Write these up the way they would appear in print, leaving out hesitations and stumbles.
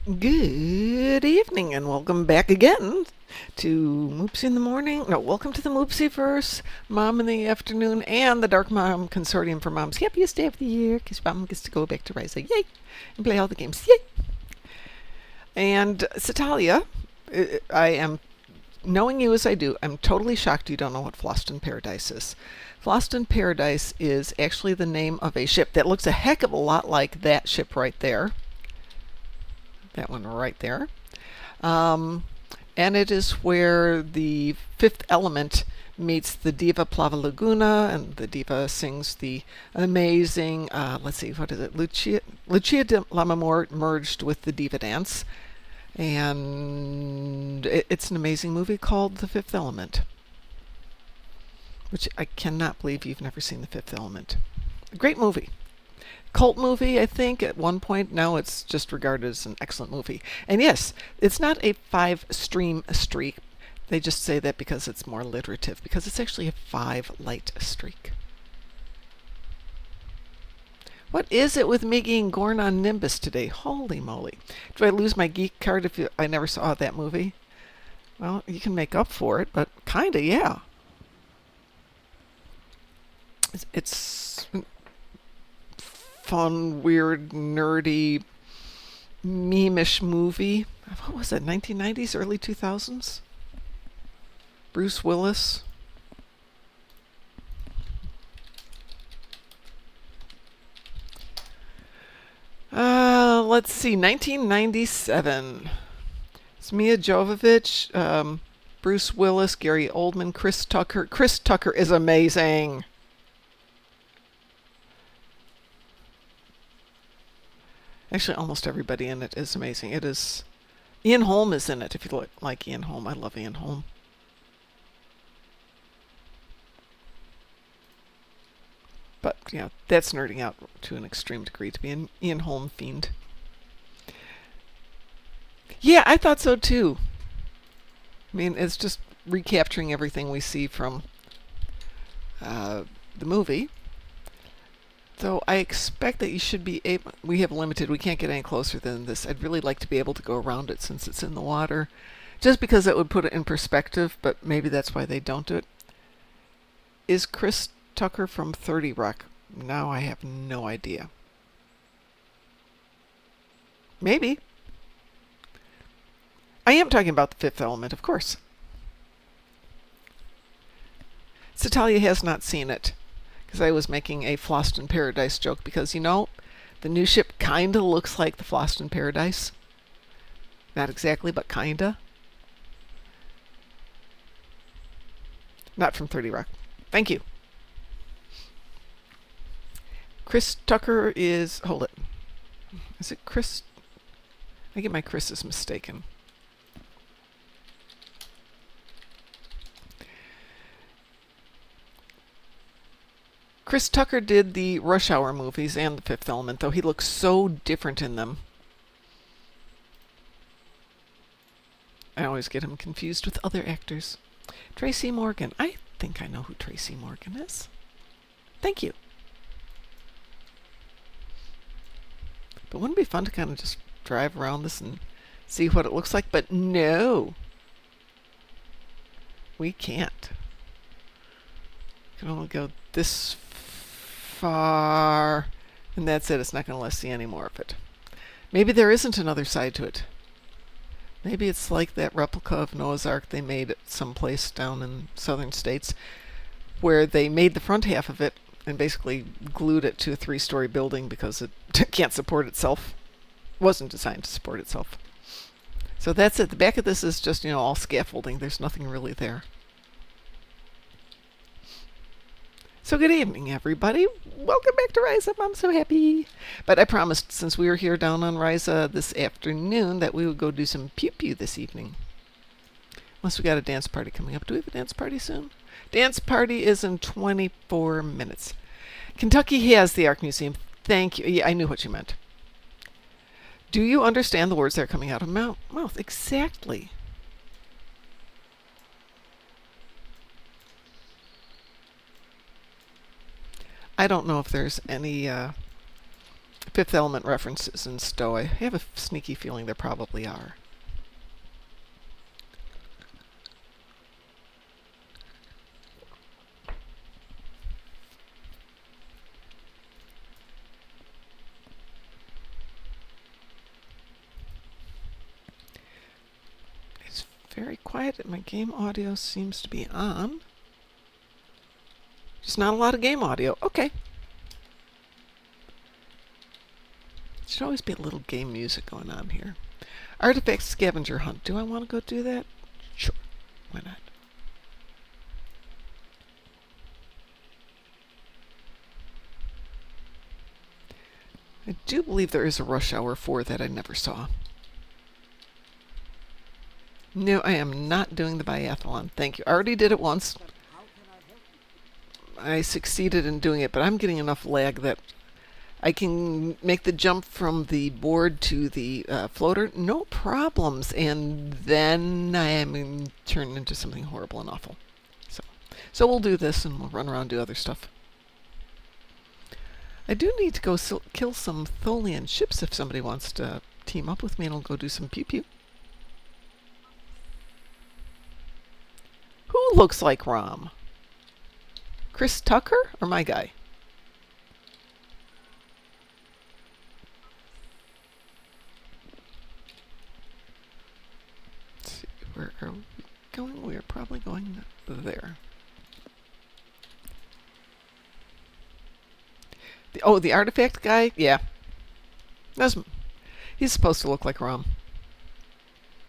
Good evening and welcome back again to Moopsie in the Morning. No, welcome to the Moopsieverse, Mom in the Afternoon, and the Darkmom Consortium for Mom's happiest day of the year because Mom gets to go back to Risa, yay, and play all the games, yay. And Satalia, I am, knowing you as I do, I'm totally shocked you don't know what Floston Paradise is. Floston Paradise is actually the name of a ship that looks a heck of a lot like that ship right there. That one right there. And it is where the fifth element meets the Diva Plava Laguna, and the Diva sings the amazing, let's see, what is it? Lucia de Lammermoor merged with the Diva dance. And it's an amazing movie called The Fifth Element, which I cannot believe you've never seen The Fifth Element. A great movie. Cult movie, I think, at one point. Now it's just regarded as an excellent movie. And yes, it's not a 5-stream streak. They just say that because it's more alliterative, because it's actually a 5-light streak. What is it with me getting Gorn on Nimbus today? Holy moly. Do I lose my geek card if I never saw that movie? Well, you can make up for it, but kinda, yeah. It's fun, weird, nerdy, meme-ish movie. What was it, 1990s, early 2000s? Bruce Willis. Let's see, 1997. It's Mia Jovovich, Bruce Willis, Gary Oldman, Chris Tucker. Chris Tucker is amazing. Actually, almost everybody in it is amazing. It is. Ian Holm is in it. If you like Ian Holm, I love Ian Holm. But yeah, that's nerding out to an extreme degree to be an Ian Holm fiend. Yeah, I thought so too. I mean, it's just recapturing everything we see from the movie. Though I expect that you should be able. We have limited. We can't get any closer than this. I'd really like to be able to go around it since it's in the water, just because that would put it in perspective. But maybe that's why they don't do it. Is Chris Tucker from 30 Rock? Now I have no idea. Maybe. I am talking about the Fifth Element, of course. Satalia has not seen it, because I was making a Floston Paradise joke, because, you know, the new ship kinda looks like the Floston Paradise. Not exactly, but kinda. Not from 30 Rock. Thank you. Chris Tucker is... Hold it. Is it Chris? I get my Chris's mistaken. Chris Tucker did the Rush Hour movies and The Fifth Element, though he looks so different in them. I always get him confused with other actors. Tracy Morgan. I think I know who Tracy Morgan is. Thank you. But wouldn't it be fun to kind of just drive around this and see what it looks like? But no. We can't. We can only go this far, and that's it. It's not going to let us see any more of it. Maybe there isn't another side to it. Maybe it's like that replica of Noah's Ark they made at some place down in southern states, where they made the front half of it and basically glued it to a 3-story building because it can't support itself. Wasn't designed to support itself. So that's it. The back of this is just, you know, all scaffolding. There's nothing really there. So good evening, everybody. Welcome back to Rise Up. I'm so happy. But I promised, since we were here down on Risa this afternoon, that we would go do some pew-pew this evening. Unless we got a dance party coming up. Do we have a dance party soon? Dance party is in 24 minutes. Kentucky has the Art Museum. Thank you. Yeah, I knew what you meant. Do you understand the words that are coming out of my mouth? Exactly. I don't know if there's any Fifth Element references in Stowe. I have a sneaky feeling there probably are. It's very quiet. My game audio seems to be on. Just not a lot of game audio. Okay. Should always be a little game music going on here. Artifact scavenger hunt. Do I want to go do that? Sure. Why not? I do believe there is a rush hour 4 that I never saw. No, I am not doing the biathlon. Thank you. I already did it once. I succeeded in doing it, but I'm getting enough lag that I can make the jump from the board to the floater, no problems, and then I am turned into something horrible and awful. So we'll do this, and we'll run around and do other stuff. I do need to go kill some Tholian ships if somebody wants to team up with me, and I'll go do some pew-pew. Who looks like Rom? Chris Tucker or my guy? Let's see, where are we going? We are probably going there. The artifact guy? Yeah. He's supposed to look like Rom.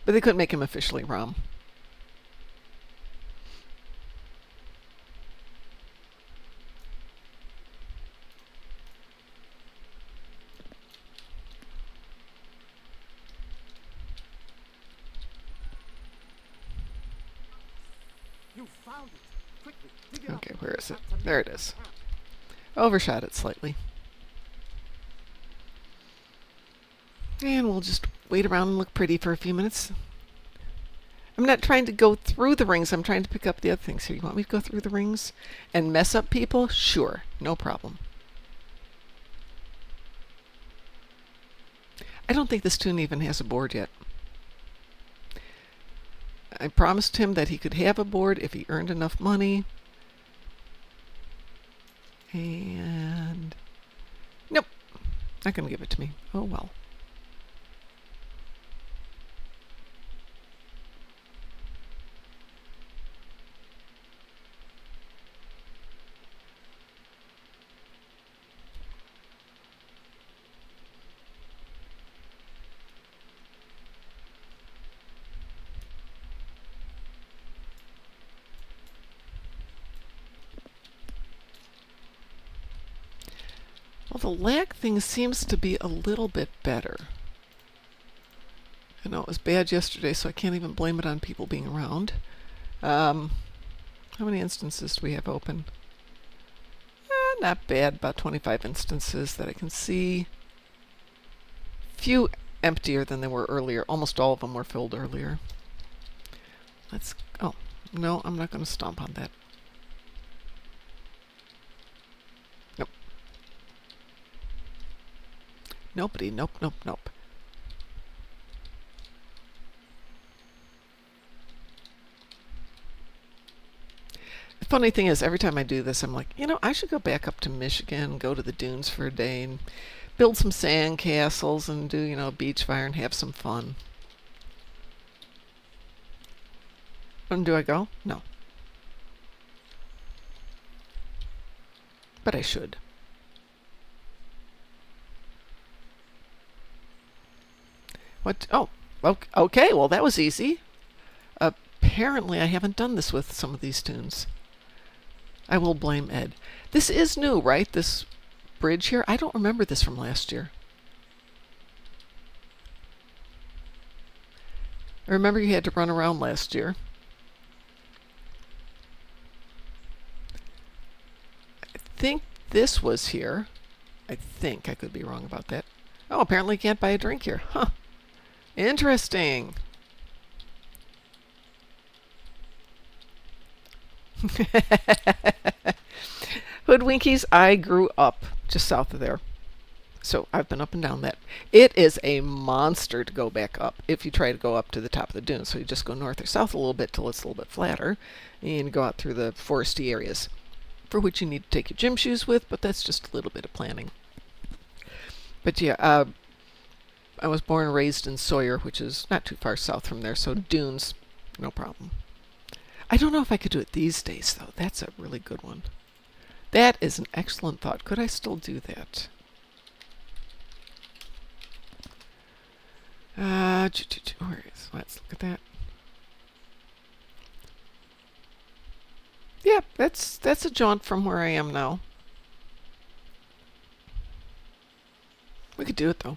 But they couldn't make him officially Rom. Okay, where is it? There it is. Overshot it slightly. And we'll just wait around and look pretty for a few minutes. I'm not trying to go through the rings. I'm trying to pick up the other things here. You want me to go through the rings and mess up people? Sure, no problem. I don't think this tune even has a board yet. I promised him that he could have a board if he earned enough money. And nope, not going to give it to me. Oh well. Well, the lag thing seems to be a little bit better. I know it was bad yesterday, so I can't even blame it on people being around. How many instances do we have open? Not bad, about 25 instances that I can see. Few emptier than they were earlier. Almost all of them were filled earlier. Oh, no, I'm not going to stomp on that. Nope. Nobody, nope, nope, nope. The funny thing is, every time I do this, I'm like, I should go back up to Michigan, go to the dunes for a day, and build some sand castles, and do, a beach fire and have some fun. And do I go? No. But I should. What? Oh, okay, well, that was easy. Apparently, I haven't done this with some of these tunes. I will blame Ed. This is new, right? This bridge here? I don't remember this from last year. I remember you had to run around last year. I think this was here. I think. I could be wrong about that. Oh, apparently you can't buy a drink here. Huh. Interesting. Hoodwinkies, I grew up just south of there. So I've been up and down that. It is a monster to go back up if you try to go up to the top of the dune. So you just go north or south a little bit till it's a little bit flatter and go out through the foresty areas, for which you need to take your gym shoes with, but that's just a little bit of planning. But yeah, I was born and raised in Sawyer, which is not too far south from there, so dunes, no problem. I don't know if I could do it these days, though. That's a really good one. That is an excellent thought. Could I still do that? Where is? Let's look at that. Yeah, that's a jaunt from where I am now. We could do it, though.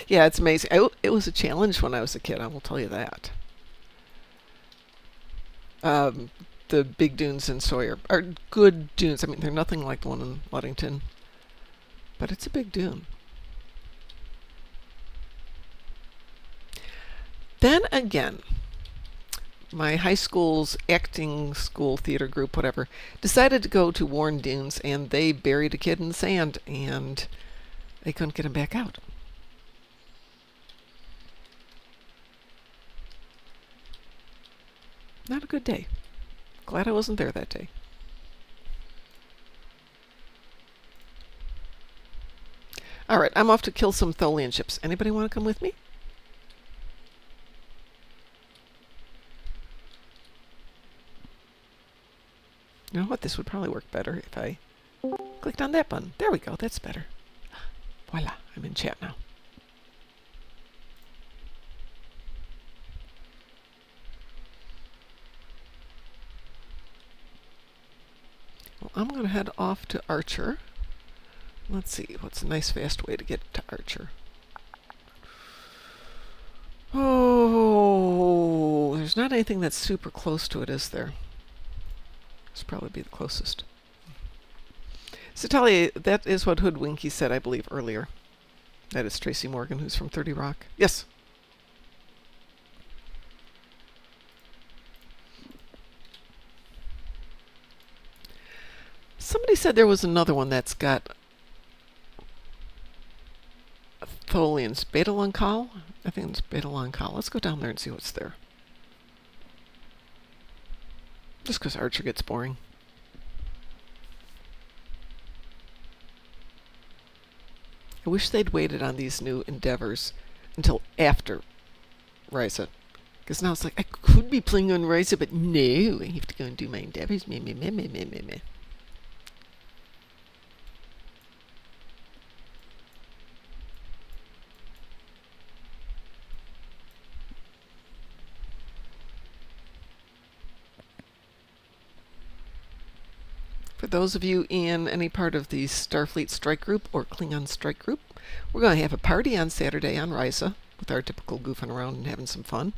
Yeah, it's amazing. It was a challenge when I was a kid, I will tell you that. The big dunes in Sawyer are good dunes. I mean, they're nothing like the one in Ludington, but it's a big dune. Then again, my high school's acting school, theater group, whatever, decided to go to Warren Dunes, and they buried a kid in the sand, and they couldn't get him back out. Not a good day. Glad I wasn't there that day. All right, I'm off to kill some Tholian ships. Anybody want to come with me? You know what? This would probably work better if I clicked on that button. There we go. That's better. Voila. I'm in chat now. Well, I'm going to head off to Archer. Let's see. What's a nice fast way to get to Archer? Oh, there's not anything that's super close to it, is there? This will probably be the closest. Satalia, that is what Hoodwinky said, I believe, earlier. That is Tracy Morgan, who's from 30 Rock. Yes. Somebody said there was another one that's got Tholians. Beta Luncal? I think it's Beta Luncal. Let's go down there and see what's there. Just because Archer gets boring. I wish they'd waited on these new endeavors until after Ryza. Because now it's like, I could be playing on Ryza, but no, I have to go and do my endeavors. Meh, meh, meh, meh, meh, meh, meh. For those of you in any part of the Starfleet Strike Group or Klingon Strike Group, we're going to have a party on Saturday on Ryza with our typical goofing around and having some fun.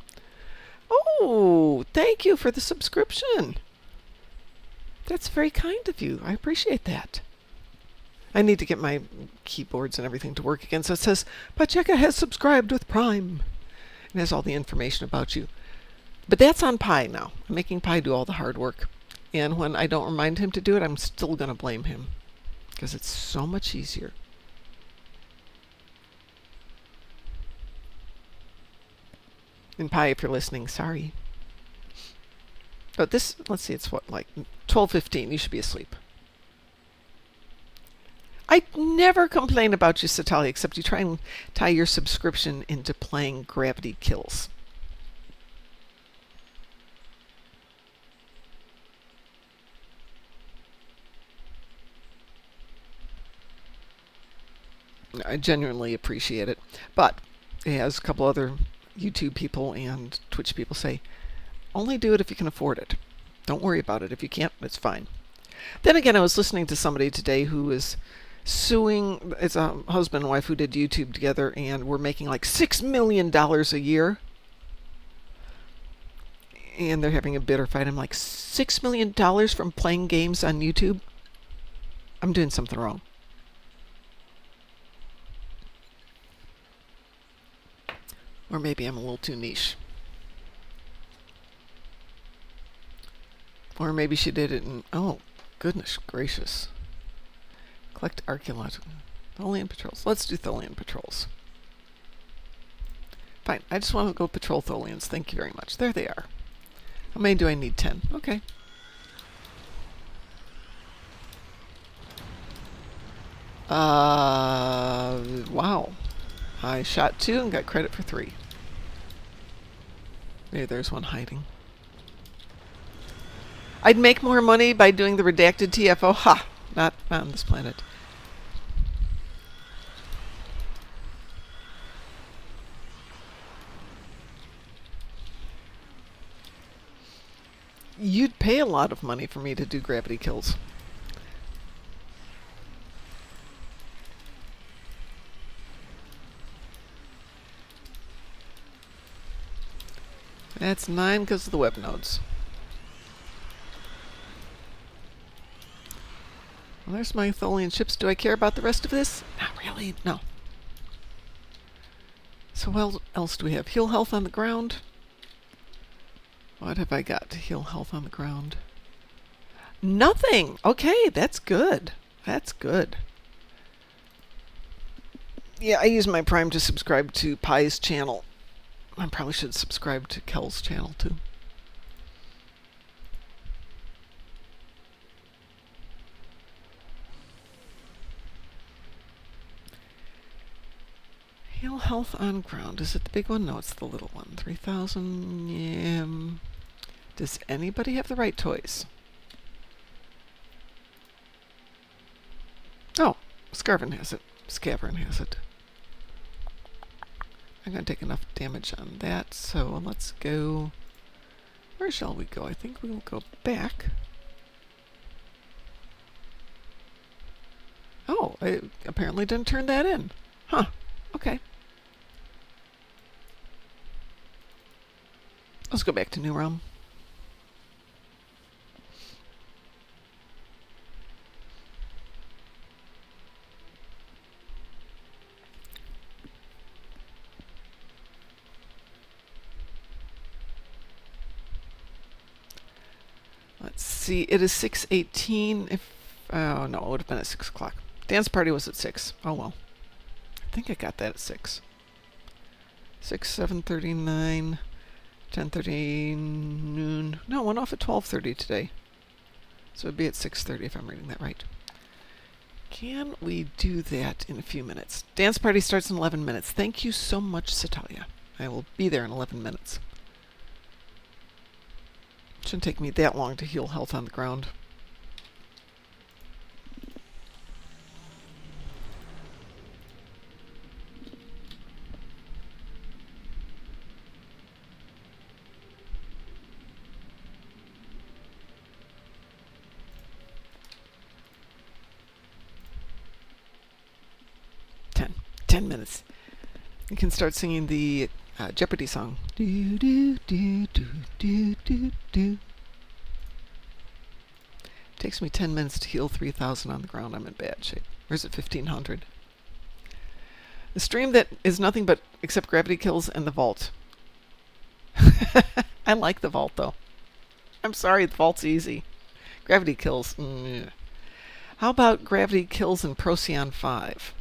Oh, thank you for the subscription. That's very kind of you. I appreciate that. I need to get my keyboards and everything to work again. So it says, Pacheca has subscribed with Prime. It has all the information about you. But that's on Pi now. I'm making Pi do all the hard work. And when I don't remind him to do it, I'm still going to blame him. Because it's so much easier. And Pi, if you're listening, sorry. But this, let's see, it's what, like 12:15. You should be asleep. I never complain about you, Satalia, except you try and tie your subscription into playing Gravity Kills. I genuinely appreciate it. But as a couple other YouTube people and Twitch people say, only do it if you can afford it. Don't worry about it. If you can't, it's fine. Then again, I was listening to somebody today who is suing. It's a husband and wife who did YouTube together and were making like $6 million a year. And they're having a bitter fight. I'm like, $6 million from playing games on YouTube? I'm doing something wrong. Or maybe I'm a little too niche. Or maybe she did it in... Oh, goodness gracious. Collect archaeological... Tholian patrols. Let's do Tholian patrols. Fine. I just want to go patrol Tholians. Thank you very much. There they are. How many do I need? 10. Okay. Wow. I shot 2 and got credit for 3. Maybe there's one hiding. I'd make more money by doing the redacted TFO. Ha! Not on this planet. You'd pay a lot of money for me to do gravity kills. That's 9 because of the web nodes. Well, there's my Tholian ships. Do I care about the rest of this? Not really, no. So what else do we have? Heal health on the ground. What have I got to heal health on the ground? Nothing! Okay, that's good. That's good. Yeah, I use my Prime to subscribe to Pi's channel. I probably should subscribe to Kel's channel too. Heal health on ground. Is it the big one? No, it's the little one. 3,000. Yeah. Does anybody have the right toys? Oh, Scarvin has it. Scavern has it. I'm going to take enough damage on that, so let's go... Where shall we go? I think we will go back. Oh, I apparently didn't turn that in. Huh. Okay. Let's go back to New Realm. Let's see. It is 6:18. If oh no, it would have been at 6 o'clock. Dance party was at 6. Oh well. I think I got that at 6. 6, 7:39, 10:30, noon. No, it went off at 12:30 today. So it'd be at 6:30 if I'm reading that right. Can we do that in a few minutes? Dance party starts in 11 minutes. Thank you so much, Satalia. I will be there in 11 minutes. Shouldn't take me that long to heal health on the ground. Ten minutes. You can start singing the Jeopardy song. Do do do do do do do. Takes me 10 minutes to heal 3,000 on the ground. I'm in bad shape. Or is it 1,500? The stream that is nothing but except gravity kills and the vault. I like the vault though. I'm sorry, the vault's easy. Gravity kills. How about gravity kills in Procyon 5?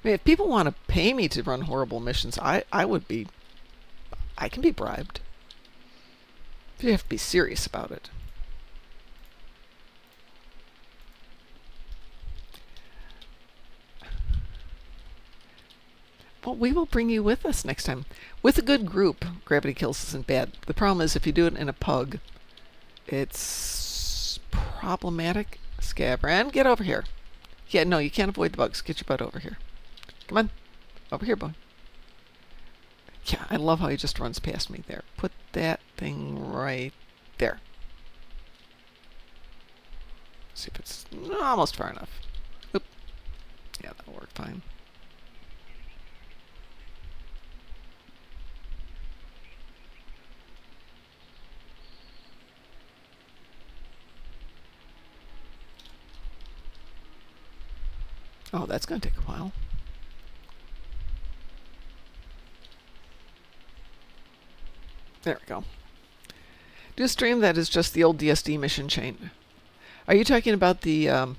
I mean, if people want to pay me to run horrible missions, I can be bribed. But you have to be serious about it. Well, we will bring you with us next time. With a good group, gravity kills isn't bad. The problem is if you do it in a pug, it's problematic. Scavran, get over here. Yeah, no, you can't avoid the bugs. Get your butt over here. Come on. Over here, boy. Yeah, I love how he just runs past me there. Put that thing right there. See if it's almost far enough. Oop. Yeah, that'll work fine. Oh, that's going to take a while. There we go. Do a stream that is just the old DSD mission chain. Are you talking about the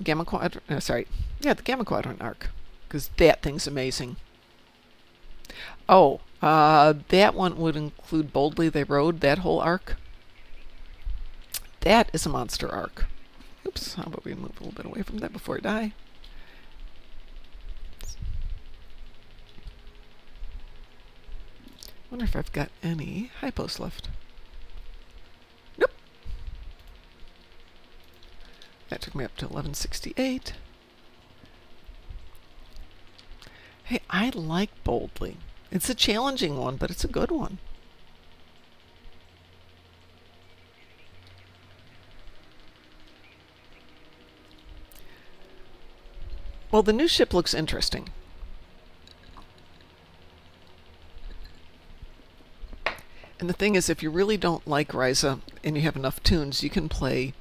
Gamma Quadrant? Sorry. Yeah, the Gamma Quadrant arc. Because that thing's amazing. Oh, that one would include Boldly They Rode, that whole arc. That is a monster arc. Oops, how about we move a little bit away from that before I die? Wonder if I've got any hypos left. Nope. That took me up to 1168. Hey, I like Boldly. It's a challenging one, but it's a good one. Well, the new ship looks interesting. And the thing is, if you really don't like Ryza and you have enough tunes, you can play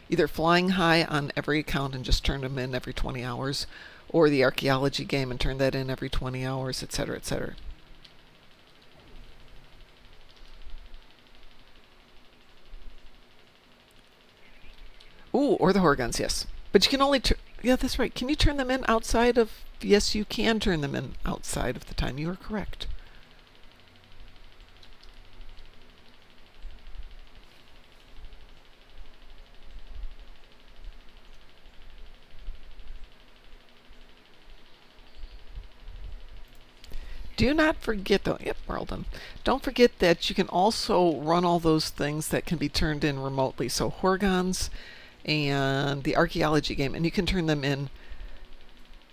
either Flying High on every account and just turn them in every 20 hours, or the Archaeology game and turn that in every 20 hours, etc., etc. Ooh, or the Horgons, yes. But you can only yeah, that's right. Can you turn them in outside of... Yes, you can turn them in outside of the time. You are correct. Do not forget, though, yep, we're all done. Don't forget that you can also run all those things that can be turned in remotely. So Horgons and the Archaeology game, and you can turn them in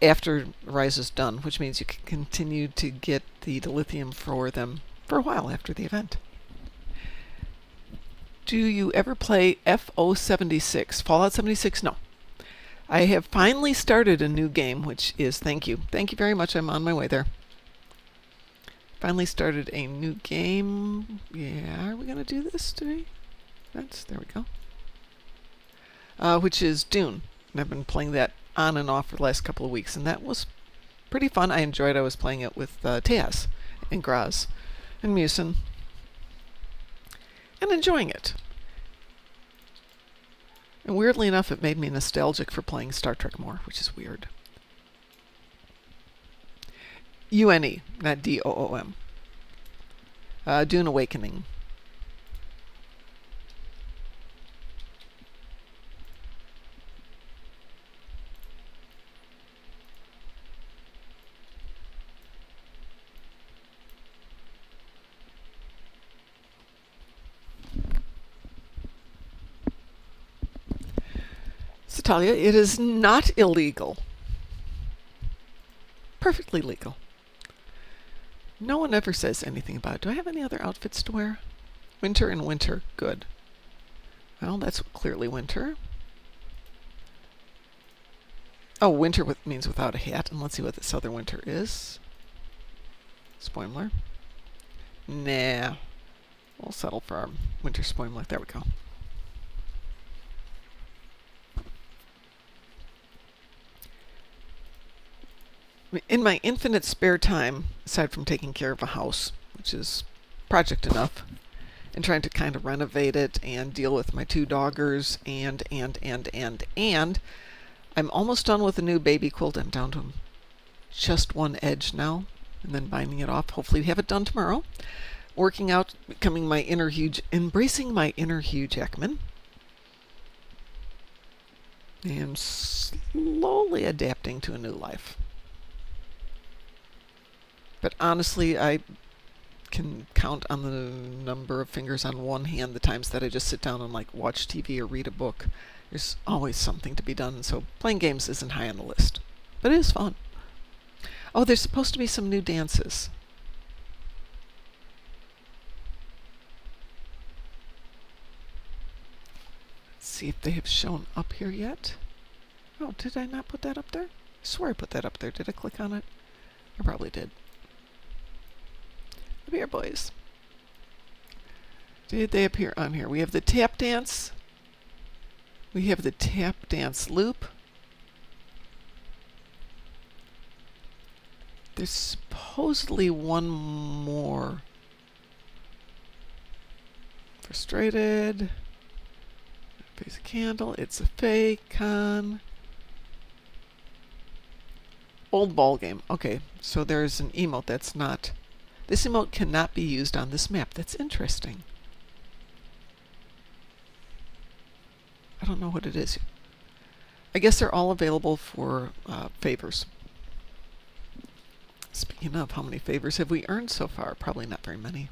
after Rise is done, which means you can continue to get the dilithium for them for a while after the event. Do you ever play FO76? Fallout 76? No. I have finally started a new game, which is, thank you. Thank you very much. I'm on my way there. Finally started a new game. Yeah, are we going to do this today? There we go. Which is Dune. And I've been playing that on and off for the last couple of weeks, and that was pretty fun. I enjoyed it. I was playing it with Teas and Graz and Musin and enjoying it. And weirdly enough, it made me nostalgic for playing Star Trek more, which is weird. UNE, not DOOM. Dune Awakening. So Talia, it is not illegal. Perfectly legal. No one ever says anything about it. Do I have any other outfits to wear? Winter and winter. Good. Well, that's clearly winter. Oh, winter means without a hat. And let's see what this other winter is. Spoimler. Nah. We'll settle for our winter spoimler. There we go. In my infinite spare time, aside from taking care of a house, which is project enough, and trying to kind of renovate it and deal with my 2 doggers and I'm almost done with a new baby quilt. I'm down to just one edge now, and then binding it off. Hopefully we have it done tomorrow. Working out, becoming my inner Hugh, embracing my inner Hugh Jackman, and slowly adapting to a new life. But honestly, I can count on the number of fingers on one hand the times that I just sit down and watch TV or read a book. There's always something to be done, so playing games isn't high on the list. But it is fun. Oh, there's supposed to be some new dances. Let's see if they have shown up here yet. Oh, did I not put that up there? I swear I put that up there. Did I click on it? I probably did. Here, boys. Did they appear on here? We have the tap dance. We have the tap dance loop. There's supposedly one more Frustrated. Piece of candle. It's a fake con. Old ball game. Okay, so there's an emote that's not. This emote cannot be used on this map. That's interesting. I don't know what it is. I guess they're all available for favors. Speaking of, how many favors have we earned so far? Probably not very many.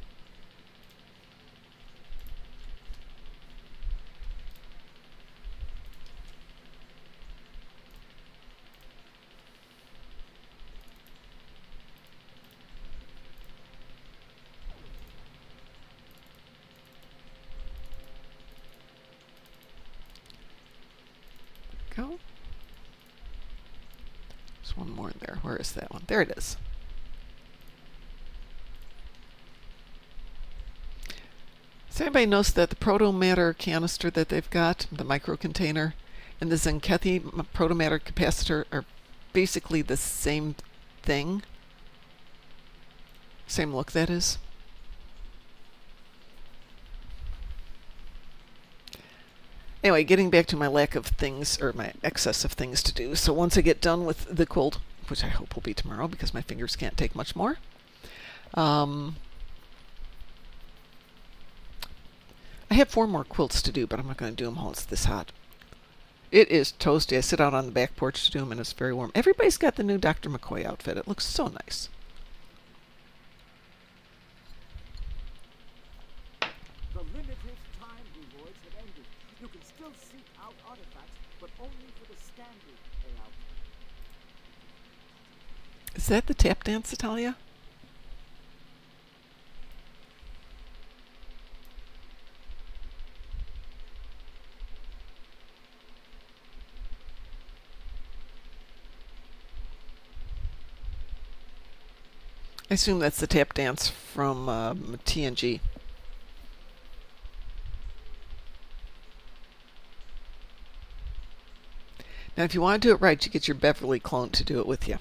Go. There's one more in there. Where is that one? There it is. Does anybody notice that the proto-matter canister that they've got, the micro container, and the Zenkethi proto-matter capacitor are basically the same thing? Same look, that is. Anyway, getting back to my lack of things, or my excess of things to do. So once I get done with the quilt, which I hope will be tomorrow because my fingers can't take much more, I have 4 more quilts to do, but I'm not going to do them while it's this hot. It is toasty. I sit out on the back porch to do them, and it's very warm. Everybody's got the new Dr. McCoy outfit. It looks so nice. The limited time rewards have ended. You can still seek out artifacts, but only for the standard payout. Is that the tap dance, Italia? I assume that's the tap dance from TNG. Now, if you want to do it right, you get your Beverly clone to do it with you.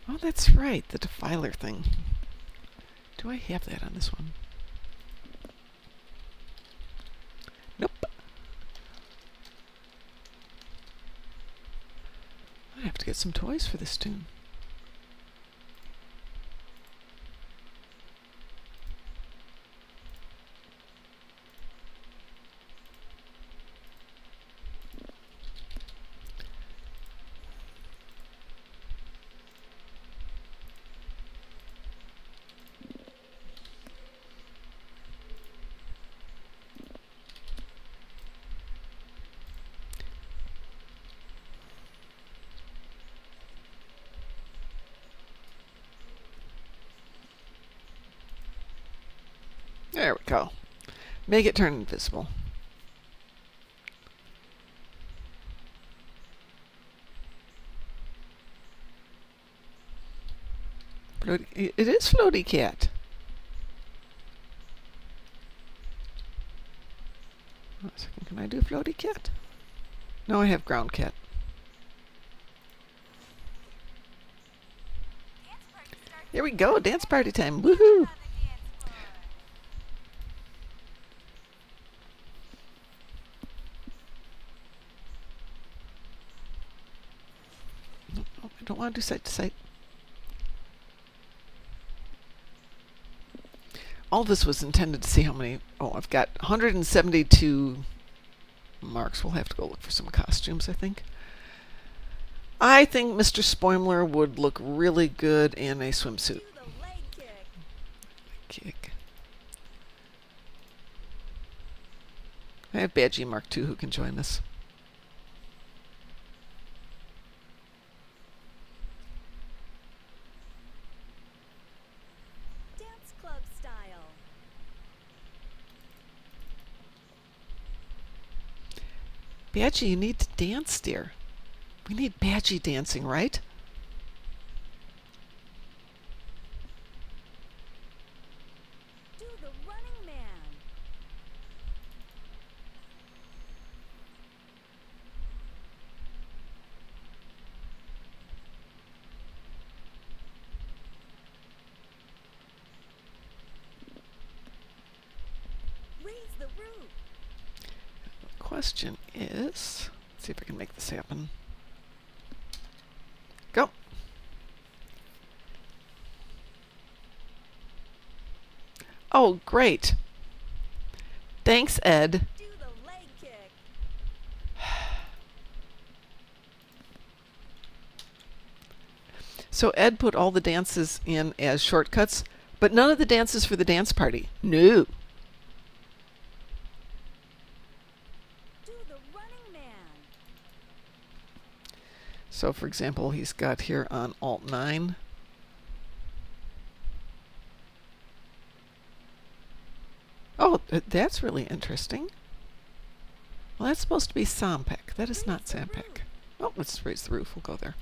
Oh, that's right, the defiler thing. Do I have that on this one? Nope. I have to get some toys for this tune. There we go. Make it turn invisible. It is Floaty Cat. One second, can I do Floaty Cat? No, I have Ground Cat. Here we go, dance party time. Woohoo! I don't want to do site to site. All this was intended to see how many. Oh, I've got 172 marks. We'll have to go look for some costumes, I think. I think Mr. Spoimler would look really good in a swimsuit. Kick. I have Badgey Mark II who can join us. Dance club style. Badgey, you need to dance, dear. We need Badgey dancing, right? Do the running man. question is, let's see if I can make this happen. Go. Oh, great. Thanks, Ed. Do the leg kick. So Ed put all the dances in as shortcuts, but none of the dances for the dance party. No. Do the running man. So, for example, he's got here on Alt 9. Oh, that's really interesting. Well, that's supposed to be Sampek. That is not Sampek. Oh, let's raise the roof. We'll go there.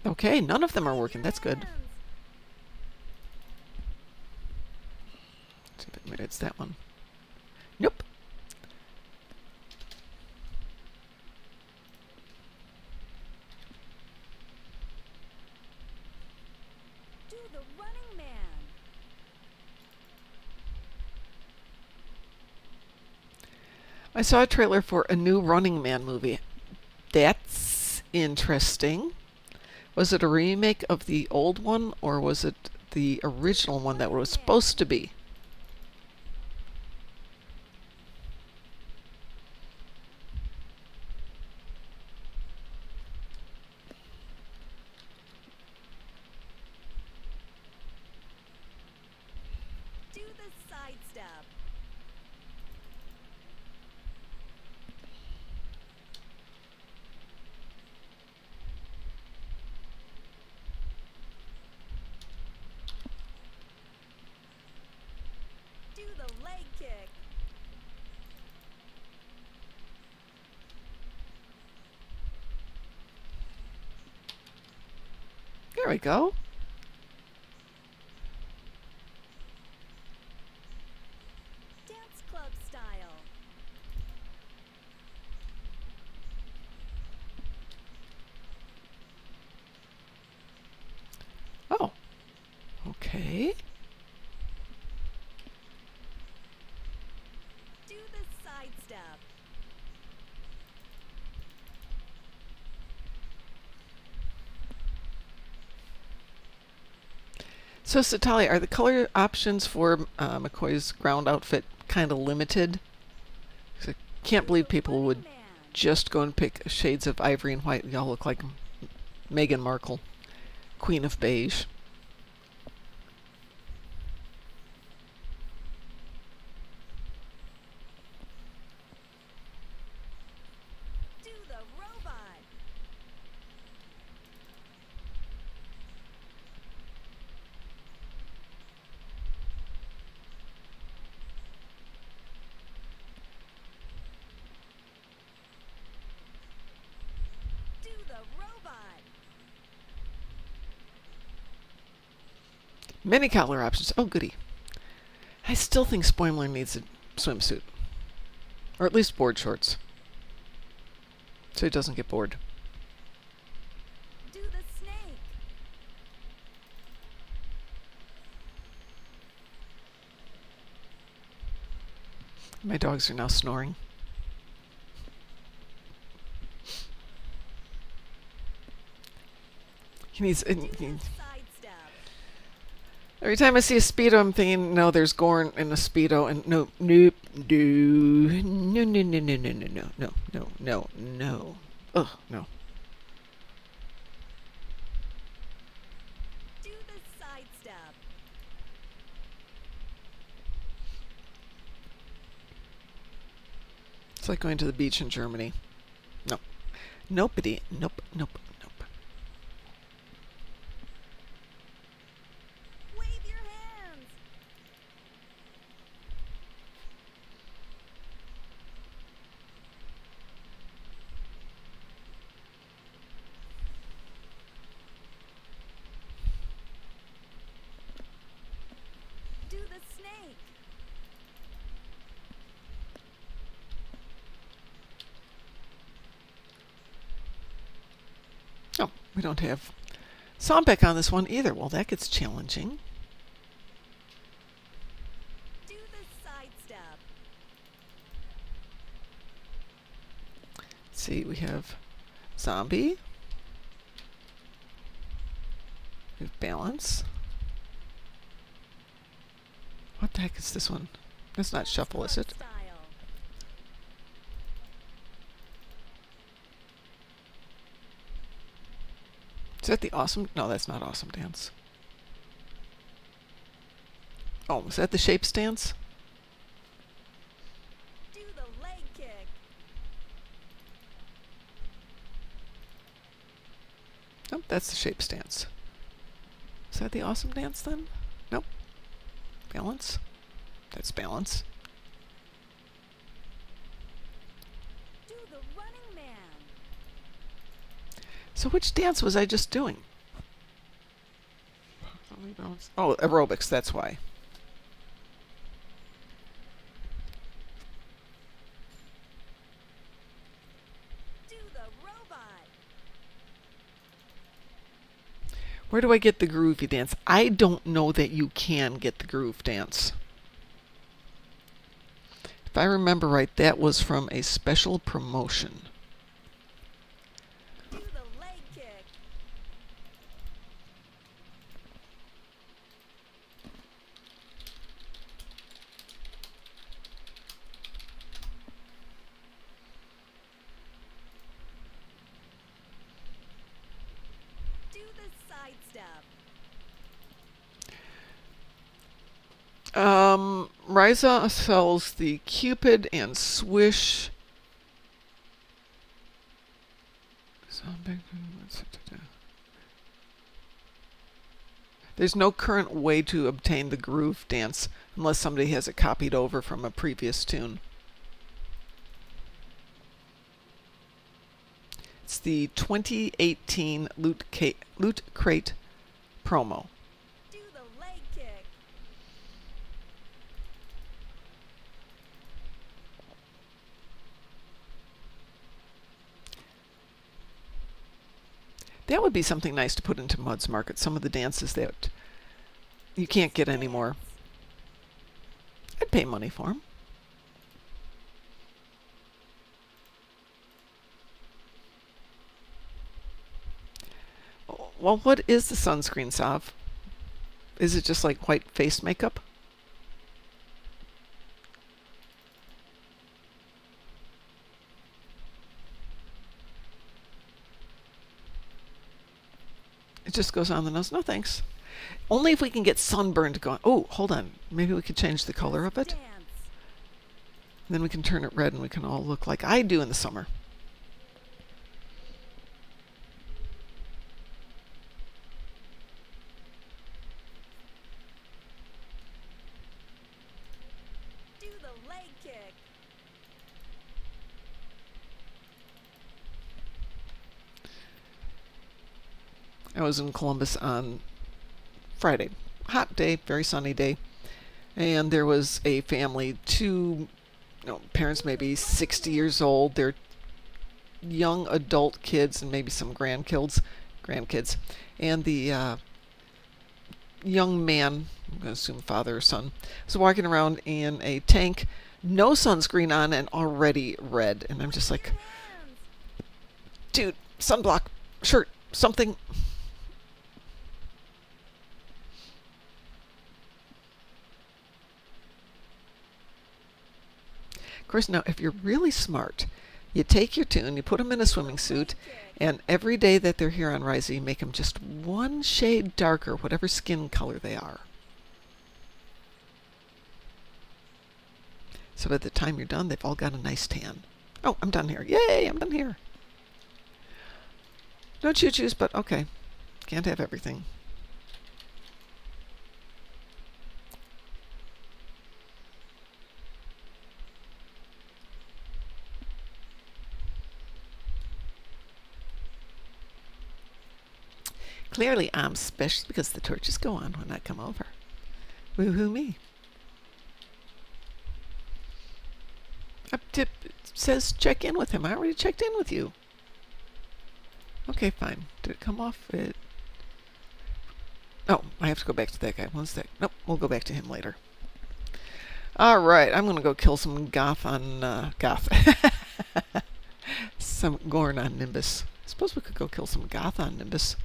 Okay, none of them are working. That's good. See if maybe it's that one. Nope. Do the running man. I saw a trailer for a new Running Man movie. That's interesting. Was it a remake of the old one, or was it the original one that was supposed to be? Do the sidestep. Do the leg kick. There we go. Dance club style. Oh. Okay. Do the sidestep. So, Satali, are the color options for McCoy's ground outfit kind of limited? 'Cause I can't believe people would Man. just go and pick shades of ivory and white. Y'all look like Meghan Markle, Queen of Beige. Do the robot. Do the robot. Many color options. Oh, goody. I still think Spoimler needs a swimsuit. Or at least board shorts. So he doesn't get bored. Do the snake. My dogs are now snoring. He needs. Do the sidestep. Every time I see a Speedo, I'm thinking, no, there's Gorn in a Speedo, and no, nope, no, no, no, no, no, no, no, no, no, no, no, no. Ugh, no. Do the sidestep. It's like going to the beach in Germany. No. Nopedy. Nope, nope, nope. Wave your hands. Do the snake. We don't have Sombek on this one either. Well, that gets challenging. Do the sidestep. Let's see, we have zombie. We have balance. What the heck is this one? That's not shuffle, is it? Style. Is that the awesome? No, that's not awesome dance. Oh, is that the shape stance? Do the leg kick. Nope, that's the shape stance. Is that the awesome dance then? Nope. Balance. That's balance. Do the running man. So which dance was I just doing? Oh, aerobics, that's why. Do the robot. Where do I get the groovy dance? I don't know that you can get the groove dance. If I remember right, that was from a special promotion. Do the leg kick. Do the sidestep. Ryza sells the Cupid and Swish. There's no current way to obtain the groove dance unless somebody has it copied over from a previous tune. It's the 2018 Loot Crate promo. Do the leg kick. That would be something nice to put into Mud's Market. Some of the dances that you can't get anymore. I'd pay money for them. Well, what is the sunscreen, Sav? Is it just like white face makeup? It just goes on the nose. No, thanks. Only if we can get sunburned going. Oh, hold on. Maybe we could change the color of it. Dance. Then we can turn it red and we can all look like I do in the summer. Do the leg kick. I was in Columbus on Friday. Hot day, very sunny day. And there was a family, two parents maybe 60 years old. They're young adult kids and maybe some grandkids. And the young man, I'm going to assume father or son, was walking around in a tank, no sunscreen on, and already red. And I'm just like, Hands. dude, sunblock, shirt, something. Of course, now, if you're really smart, you take your tune, you put them in a swimming suit, and every day that they're here on Ryza, you make them just one shade darker, whatever skin color they are. So by the time you're done, they've all got a nice tan. Oh, I'm done here. Yay, I'm done here. No choo-choos, but okay. Can't have everything. Clearly, I'm special because the torches go on when I come over. Woohoo me. Up tip says check in with him. I already checked in with you. Okay, fine. Did it come off? Oh, I have to go back to that guy. One sec. Nope, we'll go back to him later. All right, I'm gonna go kill some goth on goth. Some Gorn on Nimbus. I suppose we could go kill some goth on Nimbus.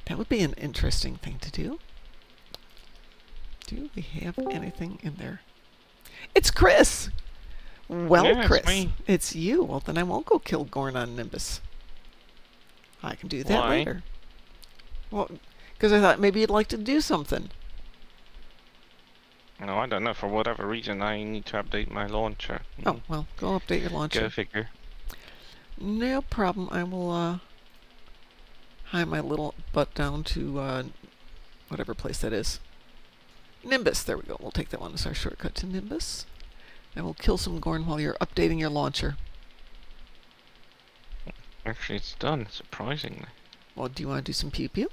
That would be an interesting thing to do. Do we have anything in there? It's Chris! Well, Yeah, Chris, it's me. it's you. Well, then I won't go kill Gorn on Nimbus. I can do that Why? later. Well, because I thought maybe you'd like to do something. No, I don't know. For whatever reason, I need to update my launcher. Oh, well, go update your launcher. Go figure. No problem. I will hide my little butt down to whatever place that is. Nimbus. There we go. We'll take that one as our shortcut to Nimbus. And we'll kill some Gorn while you're updating your launcher. Actually, it's done, surprisingly. Well, do you want to do some pew-pew?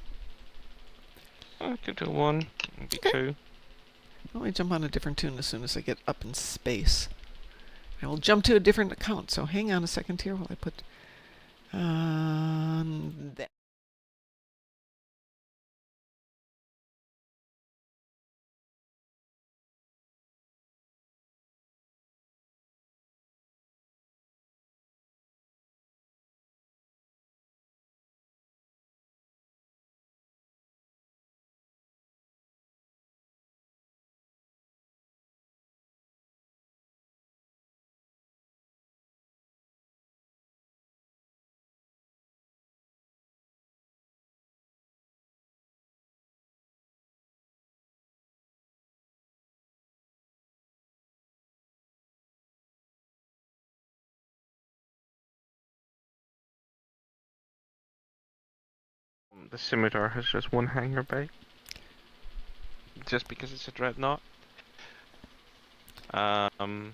I could do one, maybe Okay. two. Let me jump on a different tune as soon as I get up in space. I will jump to a different account, so hang on a second here while I put that. The scimitar has just one hanger bay. Just because it's a dreadnought. And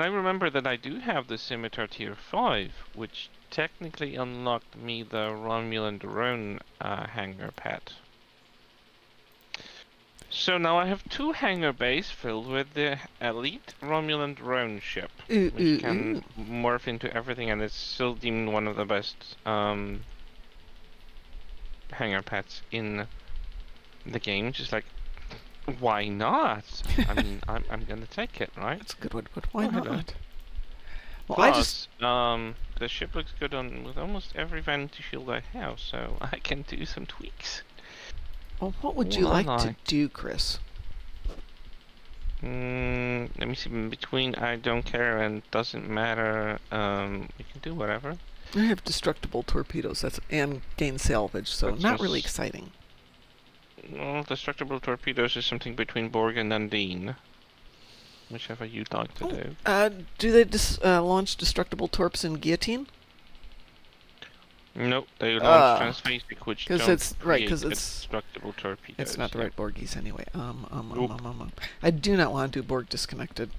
I remember that I do have the scimitar tier 5, which technically unlocked me the Romulan drone hangar pad. So now I have 2 hangar bays filled with the elite Romulan drone ship, which can morph into everything, and it's still deemed one of the best hangar pads in the game. Just like, why not? I mean, I'm gonna take it, right? That's a good way to put. Why Oh, hello. not? Well, I just Plus, the ship looks good on with almost every vanity shield I have, so I can do some tweaks. well, what would you Why like to not? do, Chris? Let me see. Between I don't care and doesn't matter, we can do whatever. I have destructible torpedoes. And gain salvage, so That's not really just- exciting. Well, destructible torpedoes is something between Borg and Undine. Whichever you'd like to do. Do they launch destructible torps in guillotine? Nope, they launch Ah. transphasic, which 'Cause don't it's- right, 'cause create it's- destructible torpedoes. It's not the yeah. right Borgies anyway. Nope. I do not want to do Borg disconnected.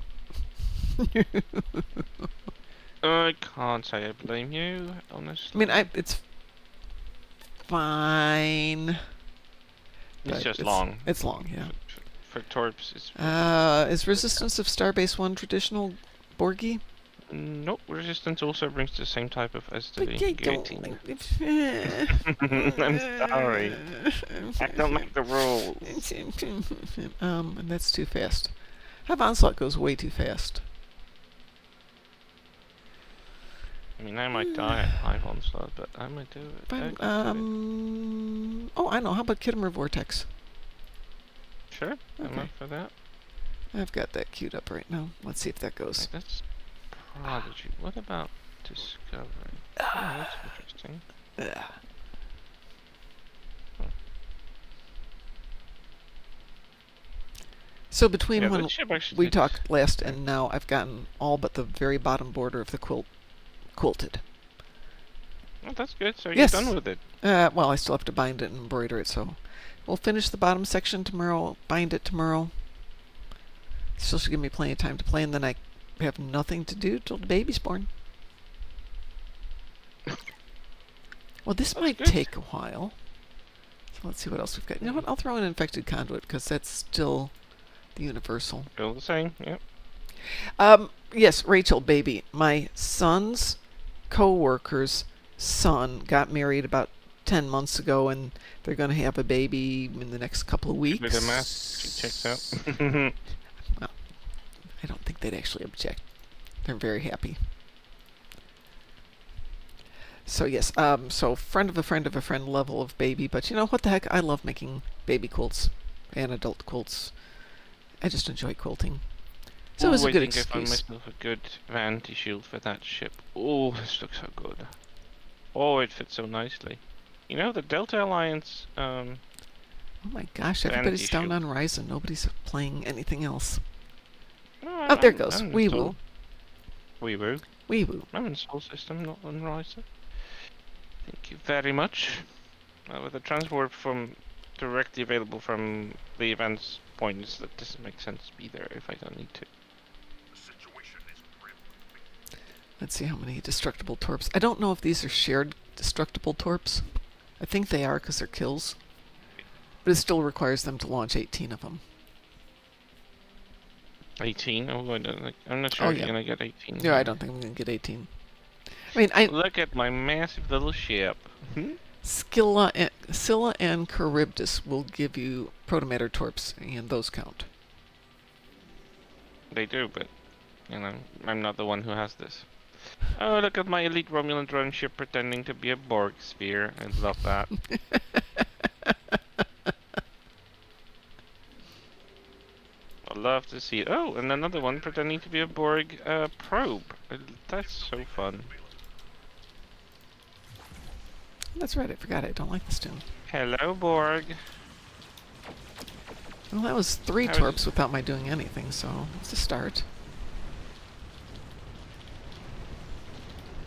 I can't say I blame you, I honestly. mean, it's fine. It's but just long. It's long, yeah. For torps, it's... Is Resistance of Starbase 1 traditional Borgie? Nope, resistance also brings the same type of as the But I guillotine. don't. I'm sorry. I don't make the rules. And that's too fast. Have Onslaught goes way too fast. I mean, I might die at 5 onslaught, but I might do it. Fine. I could do Oh, I know. How about Kittimer Vortex? it. Sure, I'm Okay. up for that. I've got that queued up right now. Let's see if that goes. Right, that's Prodigy. What about Discovery? Oh, that's interesting. Ugh. So between Yeah, when that ship actually we did- talked last and now, I've gotten all but the very bottom border of the quilt quilted. Oh, that's good. So Yes. you're done with it. Well, I still have to bind it and embroider it, so we'll finish the bottom section tomorrow, bind it tomorrow. Still should give me plenty of time to play, and then I have nothing to do till the baby's born. Well, this might good. take a while. So let's see what else we've got. You know what? I'll throw in Infected Conduit, because that's still the universal. Still the same. Yep. Yes, Rachel, baby. My son's co-worker's son got married about 10 months ago, and they're going to have a baby in the next couple of With weeks. the math, she checks out. Well, I don't think they'd actually object. They're very happy. So yes, so friend of a friend of a friend level of baby, but you know what the heck? I love making baby quilts and adult quilts. I just enjoy quilting. So it was a good I think I found excuse. myself a good vanity shield for that ship. Oh, this looks so good. Oh, it fits so nicely. You know, the Delta Alliance, Oh my gosh, vanity everybody's down shield. on Ryzen. Nobody's playing anything else. No, Oh, there it goes. I'm Wee installed. woo. Wee woo. Wee woo. I'm in Soul System, not on Riser. Thank you very much. With the transport from directly available from the event's points, that doesn't make sense to be there if I don't need to. Let's see how many destructible torps. I don't know if these are shared destructible torps. I think they are because they're kills. But it still requires them to launch 18 of them. 18? Oh, I'm not sure if yeah. you're gonna get 18. No, I don't think I'm going to get 18. I mean, Look at my massive little ship. Scylla and Charybdis will give you protomatter torps, and those count. They do, but, you know, I'm not the one who has this. Oh, look at my elite Romulan drone ship pretending to be a Borg sphere. I love that. I love to see it. Oh, and another one pretending to be a Borg probe. That's so fun. That's right, I forgot. I don't like this tune. Hello, Borg. Well, that was 3 How is torps it? without my doing anything, so it's a start.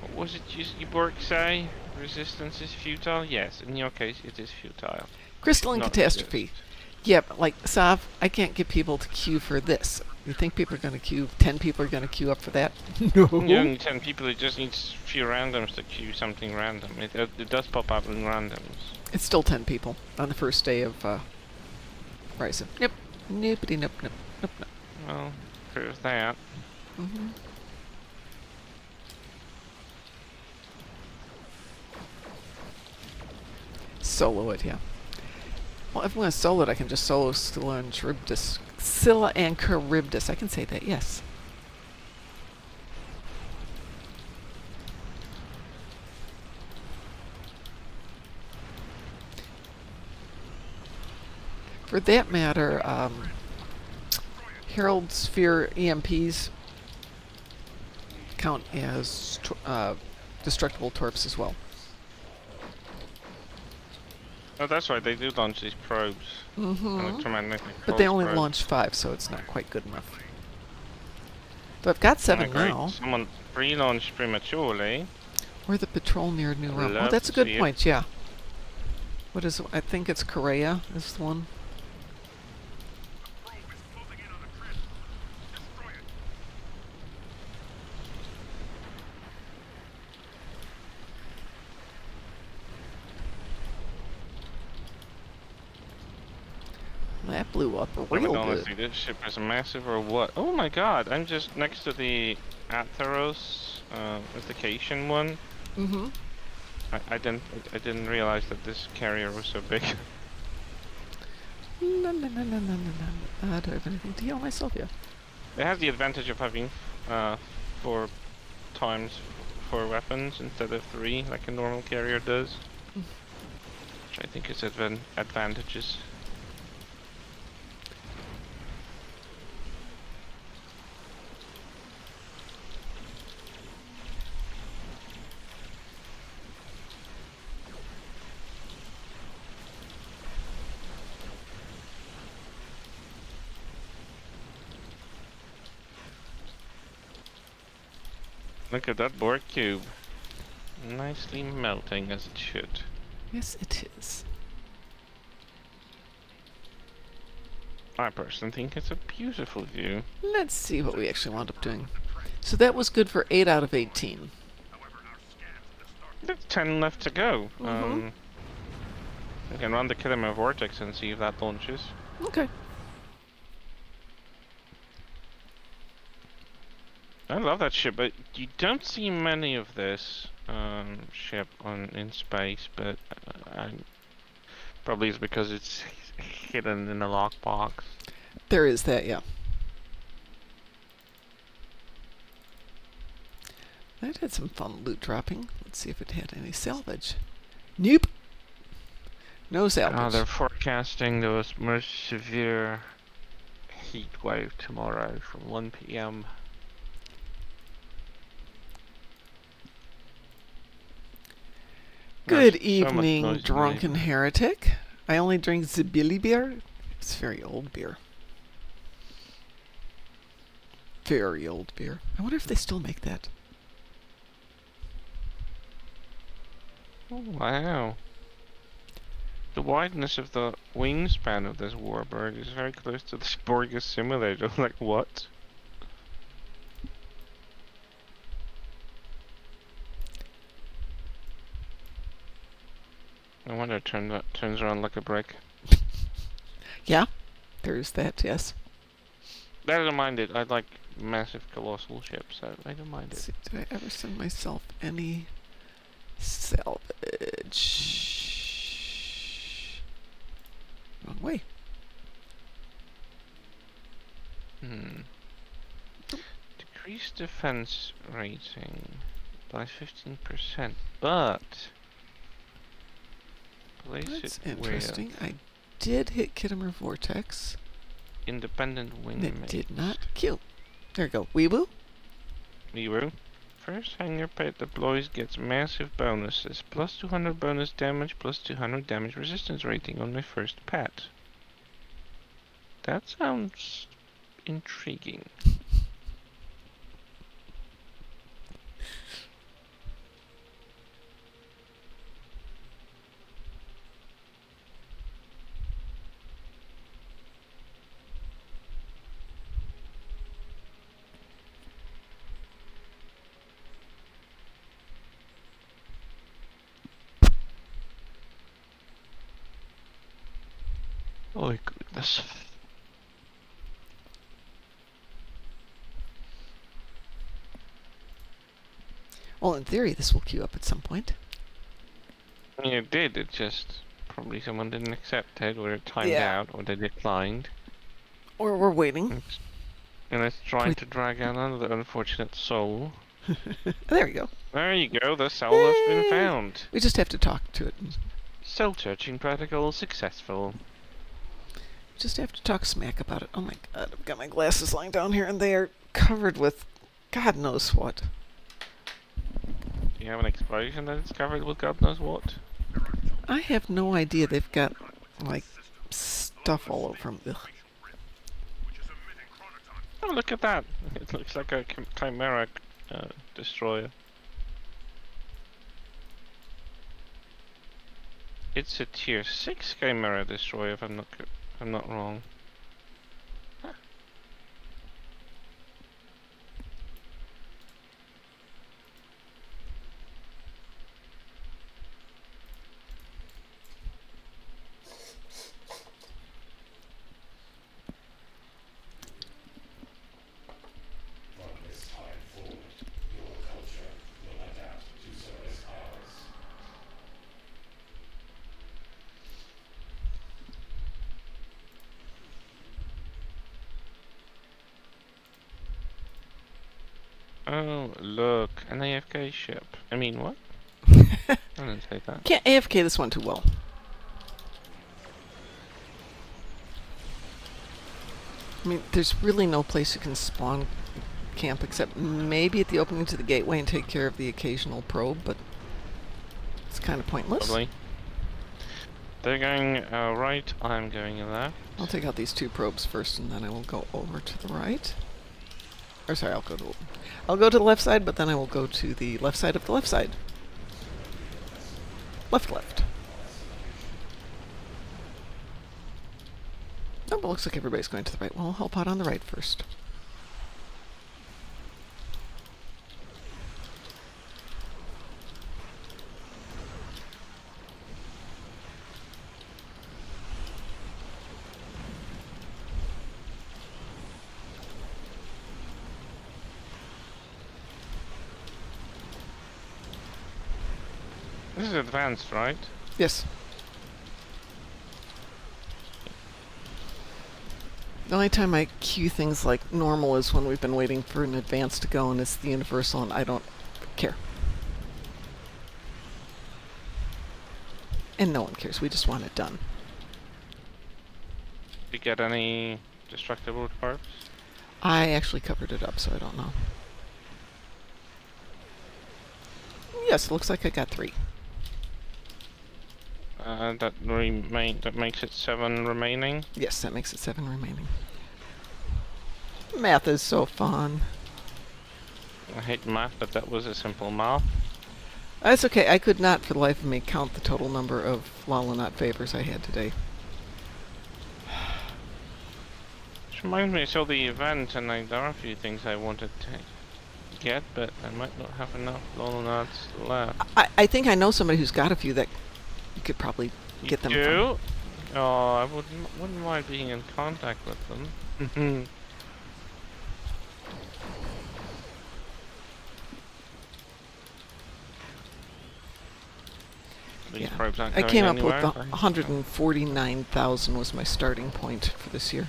What was it you Borg say? Resistance is futile? Yes, in your case it is futile. Crystalline Not Catastrophe. resist. Yeah, but like, Sav, I can't get people to queue for this. You think people are going to queue, 10 people are going to queue up for that? No. You don't need 10 people, it just needs a few randoms to queue something random. It does pop up in randoms. It's still 10 people on the first day of Ryzen. Nope. Noopity nope, nope, nope, nope. Well, there's that. Mm-hmm. Solo it, yeah. Well, if I'm going to solo it, I can just solo Scylla and Charybdis. Scylla and Charybdis. I can say that, yes. For that matter, Herald Sphere EMPs count as destructible torps as well. Oh, that's right, they do launch these probes. Mm-hmm. Electromagnetic But they pulse only probes. launch 5, so it's not quite good enough. But I've got 7 Great. now. Someone pre-launched prematurely. Or the patrol near New Rome. Oh, Love that's a to good see it. point, yeah. What is it? I think it's Korea is the one. That blew up I real don't good. think this ship is massive or what. Oh my god, I'm just next to the Atheros vacation one. Mm-hmm. I didn't realize that this carrier was so big. No, no, no, no, no, no, no. Do I have anything to heal myself? Yeah. It has the advantage of having 4 times 4 weapons instead of 3 like a normal carrier does. Which I think is advantages. Look at that Borg cube. Nicely melting as it should. Yes, it is. I personally think it's a beautiful view. Let's see what we actually wound up doing. So that was good for 8 out of 18. There's 10 left to go. Mhm. We can run the Killimer Vortex and see if that launches. Okay. I love that ship, but you don't see many of this ship in space. But probably it's because it's hidden in a lockbox. There is that, yeah. That had some fun loot dropping. Let's see if it had any salvage. Nope. No salvage. They're forecasting the most severe heat wave tomorrow from 1 p.m. Good There's so much evening, noise in the drunken neighborhood. heretic. I only drink Zibili beer. It's very old beer. Very old beer. I wonder if they still make that. Oh, wow. The wideness of the wingspan of this warbird is very close to the Borgus simulator. Like, what? I wonder it turns around like a brick. Yeah, there's that, yes. I don't mind it. I like massive colossal ships, so I don't mind Let's it. see, did I ever send myself any salvage? Wrong way. Decrease defense rating by 15%, but place That's it interesting. with I did hit Kittimer Vortex. independent That wingmates. did not kill. There you go. Weeboo. Miru. First hangar pet deploys gets massive bonuses. Plus 200 bonus damage, plus 200 damage resistance rating on my first pet. That sounds intriguing. Oh my goodness. Well, in theory, this will queue up at some point. I mean, it did, it just probably someone didn't accept it, or it timed Yeah. out, or they declined. Or we're waiting. And it's trying to drag out another unfortunate soul. There we go. There you go, the soul has been Yay! found. We just have to talk to it. Soul searching protocol successful. Just have to talk smack about it. Oh my god, I've got my glasses lying down here and they are covered with God knows what. Do you have an explosion that is covered with God knows what? I have no idea. They've got like stuff all over them. Ugh. Oh, look at that! It looks like a chimera destroyer. It's a tier 6 chimera destroyer, if I'm not wrong. Oh, look, an AFK ship. I mean, what? I didn't say that. Can't AFK this one too well. I mean, there's really no place you can spawn camp except maybe at the opening to the gateway and take care of the occasional probe, but it's kind of pointless. Probably. They're going right, I'm going left. I'll take out these two probes first, and then I will go over to the right. Or sorry, I'll go to the left side, but then I will go to the left side of the left side. Left. Oh, but looks like everybody's going to the right. Well, I'll help out on the right first. This is advanced, right? Yes. The only time I queue things like normal is when we've been waiting for an advance to go and it's the universal and I don't care. And no one cares. We just want it done. Did you get any destructible parts? I actually covered it up, so I don't know. Yes, it looks like I got 3. That makes it 7 remaining. Yes, that makes it 7 remaining. Math is so fun. I hate math, but that was a simple math. That's okay. I could not, for the life of me, count the total number of Lalanot favors I had today. Which reminds me, I saw the event, and there are a few things I wanted to get, but I might not have enough Lolonauts left. I think I know somebody who's got a few that you could probably get them from. Oh, I wouldn't mind being in contact with them. These probes aren't I going came up with anywhere. 149,000 was my starting point for this year.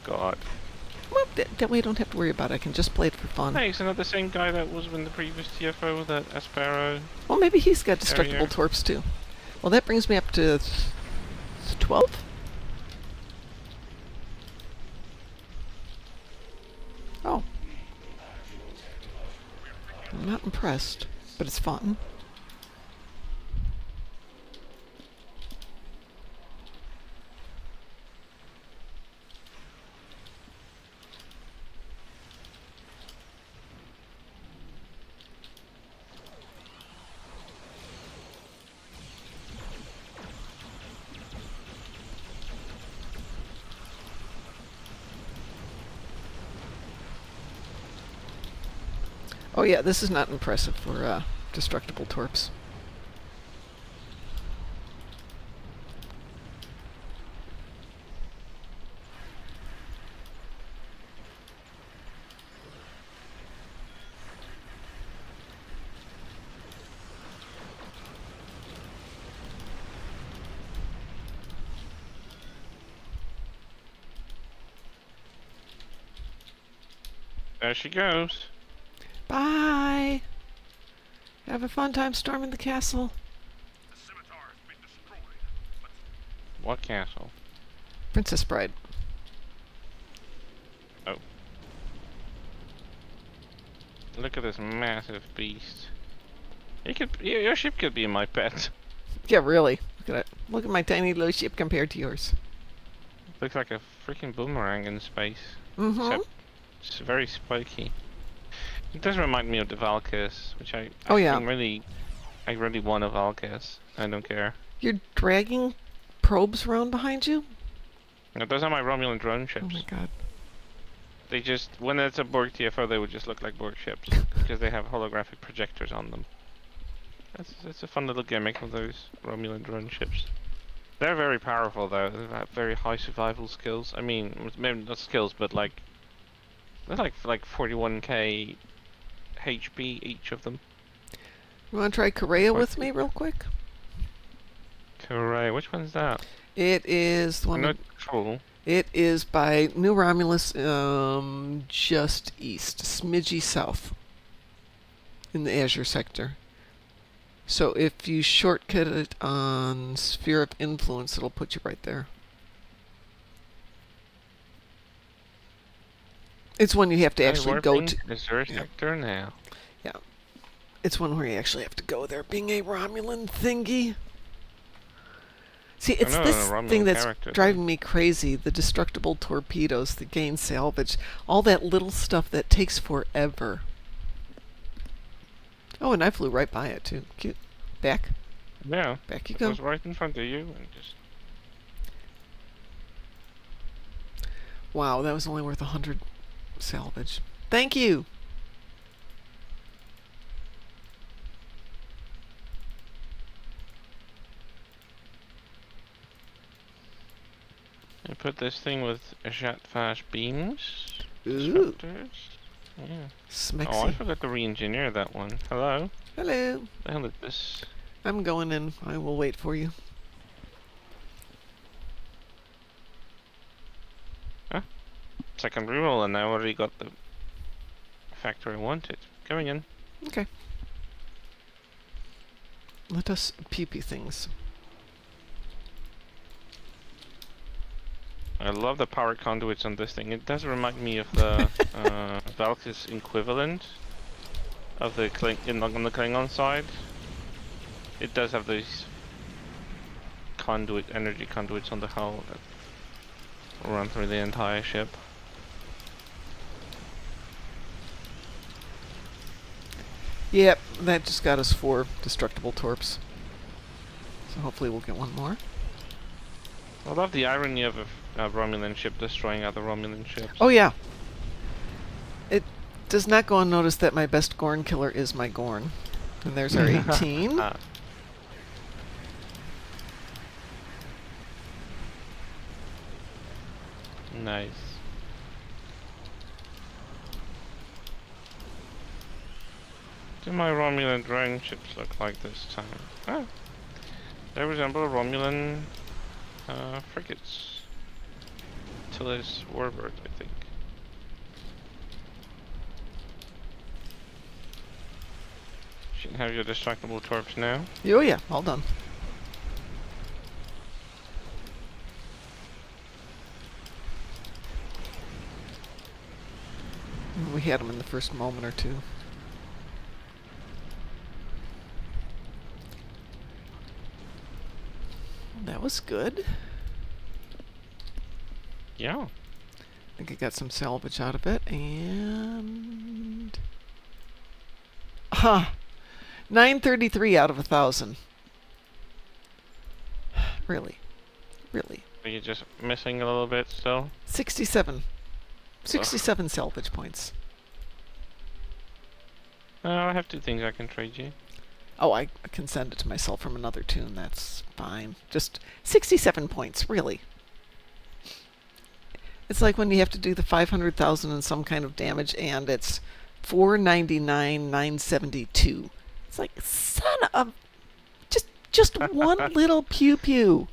God. Well, that way I don't have to worry about it. I can just play it for fun. Hey, isn't that the same guy that was in the previous TFO, that Aspero? Well, maybe he's got destructible torps too. Well, that brings me up to 12? Oh. I'm not impressed, but it's fun. Oh yeah, this is not impressive for destructible torps. There she goes. Bye! Have a fun time storming the castle. The scimitar has been destroyed. What castle? Princess Bride. Oh. Look at this massive beast. Your ship could be my pet. Yeah, really. Look at it. Look at my tiny little ship compared to yours. Looks like a freaking boomerang in space. Mm-hmm. Except it's very spiky. It does remind me of the Valkys, which I really want a Valkys. I don't care. You're dragging probes around behind you? Now, those are my Romulan drone ships. Oh my god. They just, when it's a Borg TFO, they would just look like Borg ships because they have holographic projectors on them. That's a fun little gimmick of those Romulan drone ships. They're very powerful though. They have very high survival skills. I mean, maybe not skills, but like they're like 41k HP each of them. You want to try Korea with me real quick? Korea, which one's that? It is the one. Not Troll. It is by New Romulus, just east, smidgy south, in the Azure sector. So if you shortcut it on Sphere of Influence, it'll put you right there. It's one you have to actually go to. Azure sector now. Yeah. It's one where you actually have to go there, being a Romulan thingy. See, it's this thing that's driving me crazy. The destructible torpedoes, the gain salvage, all that little stuff that takes forever. Oh, and I flew right by it, too. Cute. Back. Yeah. Back you It go. was right in front of you and just... Wow, that was only worth 100 salvage. Thank you! I put this thing with jet fast beams. Ooh. Yeah. Smexy. Oh, I forgot to re-engineer that one. Hello? Hello. The hell is this? I'm going in. I will wait for you. Second reroll, and I already got the factor I wanted. Going in. Okay. Let us pee-pee things. I love the power conduits on this thing. It does remind me of the Valk's equivalent of the on the Klingon side. It does have these energy conduits on the hull that run through the entire ship. Yep, that just got us 4 destructible torps. So hopefully we'll get one more. I love the irony of a Romulan ship destroying other Romulan ships. Oh yeah. It does not go unnoticed that my best Gorn killer is my Gorn. And there's our 18. Nice. Do my Romulan drone ships look like this time? Ah, they resemble Romulan frigates. Tillis Warbird, I think. You can have your destructible torps now. Oh yeah, all done. We had them in the first moment or two. That was good. Yeah. I think I got some salvage out of it, and... Huh. 933 out of 1,000. Really? Really? Are you just missing a little bit still? 67. 67 salvage points. I have 2 things I can trade you. Oh, I can send it to myself from another tune. That's fine. Just 67 points, really. It's like when you have to do the 500,000 and some kind of damage, and it's 499,972. It's like, son of... Just one little pew-pew.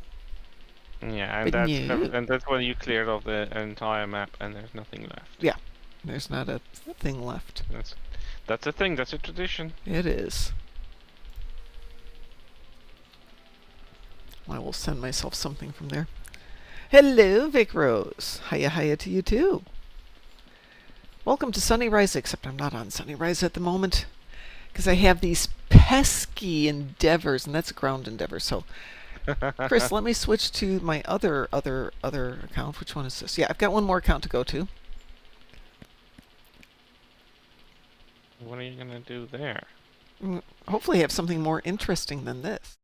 Yeah, But and that's when you cleared off the entire map and there's nothing left. Yeah, there's not a thing left. That's a thing, that's a tradition. It is. I will send myself something from there. Hello, Vic Rose. Hiya to you too. Welcome to Sunnyrise, except I'm not on Sunnyrise at the moment because I have these pesky endeavors, and that's a ground endeavor. So, Chris, let me switch to my other account. Which one is this? Yeah, I've got one more account to go to. What are you gonna do there? Hopefully, have something more interesting than this.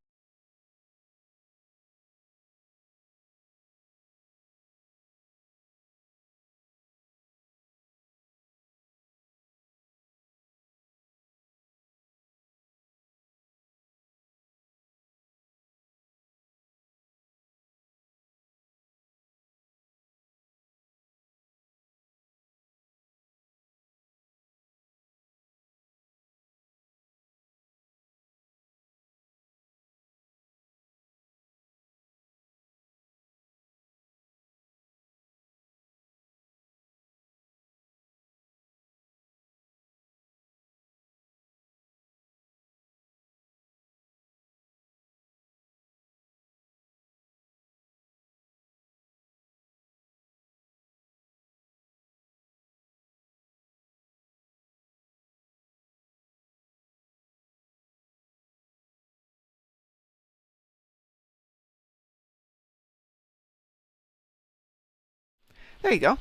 There you go.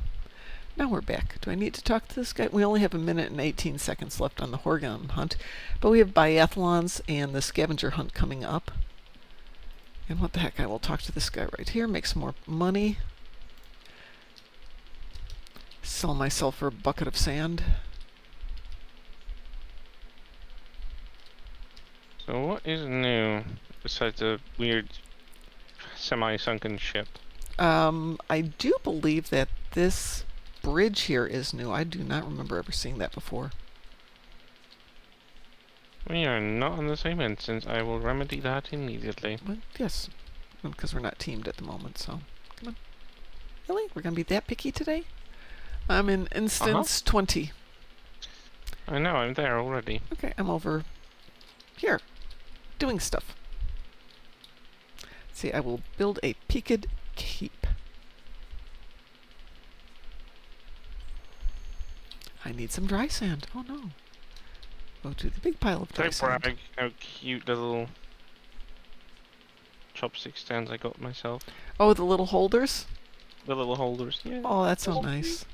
Now we're back. Do I need to talk to this guy? We only have 1 minute and 18 seconds left on the Horgon hunt, but we have biathlons and the scavenger hunt coming up. And what the heck, I will talk to this guy right here, make some more money. Sell myself for a bucket of sand. So what is new besides the weird semi-sunken ship? I do believe that this bridge here is new. I do not remember ever seeing that before. We are not on the same instance. I will remedy that immediately. Well, yes, because we're not teamed at the moment. So come on. Really, we're gonna be that picky today? I'm in instance 20. I know, I'm there already. Okay, I'm over here, doing stuff. See, I will build a peaked keep. I need some dry sand. Oh no. Go to the big pile of dry Don't sand. brag how cute little chopstick stands I got myself. Oh, the little holders? The little holders. Yeah. Oh, that's so nice.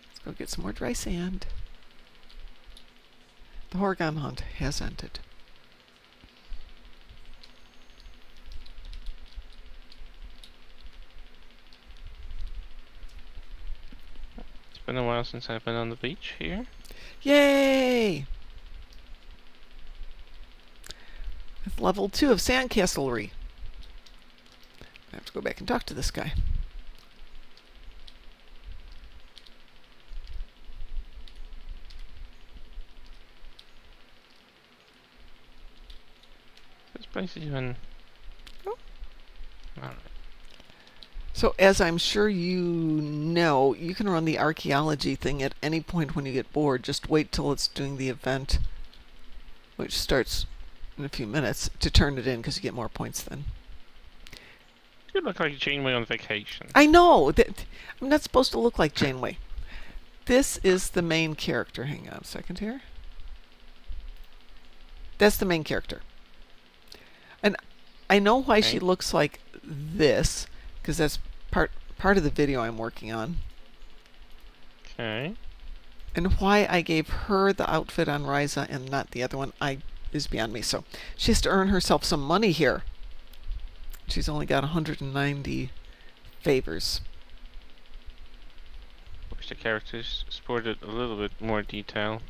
Let's go get some more dry sand. The Horgon hunt has ended. It's been a while since I've been on the beach here. Yay! It's level 2 of sandcastlery. I have to go back and talk to this guy. This place is even... Oh. Alright. So, as I'm sure you know, you can run the archaeology thing at any point when you get bored. Just wait till it's doing the event, which starts in a few minutes, to turn it in because you get more points then. You look like Janeway on vacation. I know! I'm not supposed to look like Janeway. This is the main character. Hang on a second here. That's the main character. And I know why she looks like this, because that's part of the video I'm working on. Okay. And why I gave her the outfit on Ryza and not the other one is beyond me. So she has to earn herself some money here. She's only got 190 favors. Wish the characters sported a little bit more detail.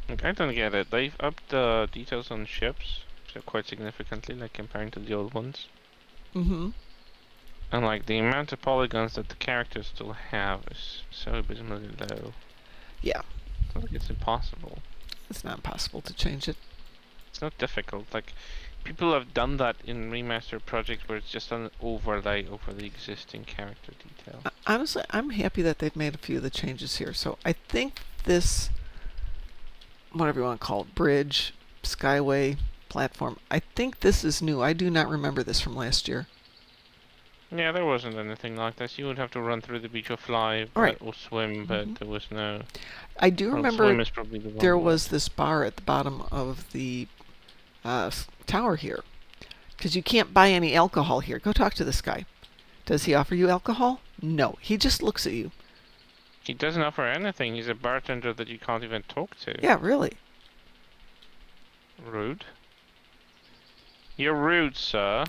Like, I don't get it. They've upped the details on ships so quite significantly, like comparing to the old ones. Mm-hmm. And like the amount of polygons that the characters still have is so abysmally low. Yeah. I think it's impossible. It's not possible to change it. It's not difficult. Like, people have done that in remaster projects where it's just an overlay over the existing character detail. Honestly, I'm happy that they've made a few of the changes here. So I think this, whatever you want to call it, bridge, skyway, platform, I think this is new. I do not remember this from last year. Yeah, there wasn't anything like this. You would have to run through the beach or fly, Right. or swim, but there was no... I do Well, remember swim is probably the wrong there word. was this bar at the bottom of the tower here. Because you can't buy any alcohol here. Go talk to this guy. Does he offer you alcohol? No. He just looks at you. He doesn't offer anything. He's a bartender that you can't even talk to. Yeah, really. Rude. You're rude, sir.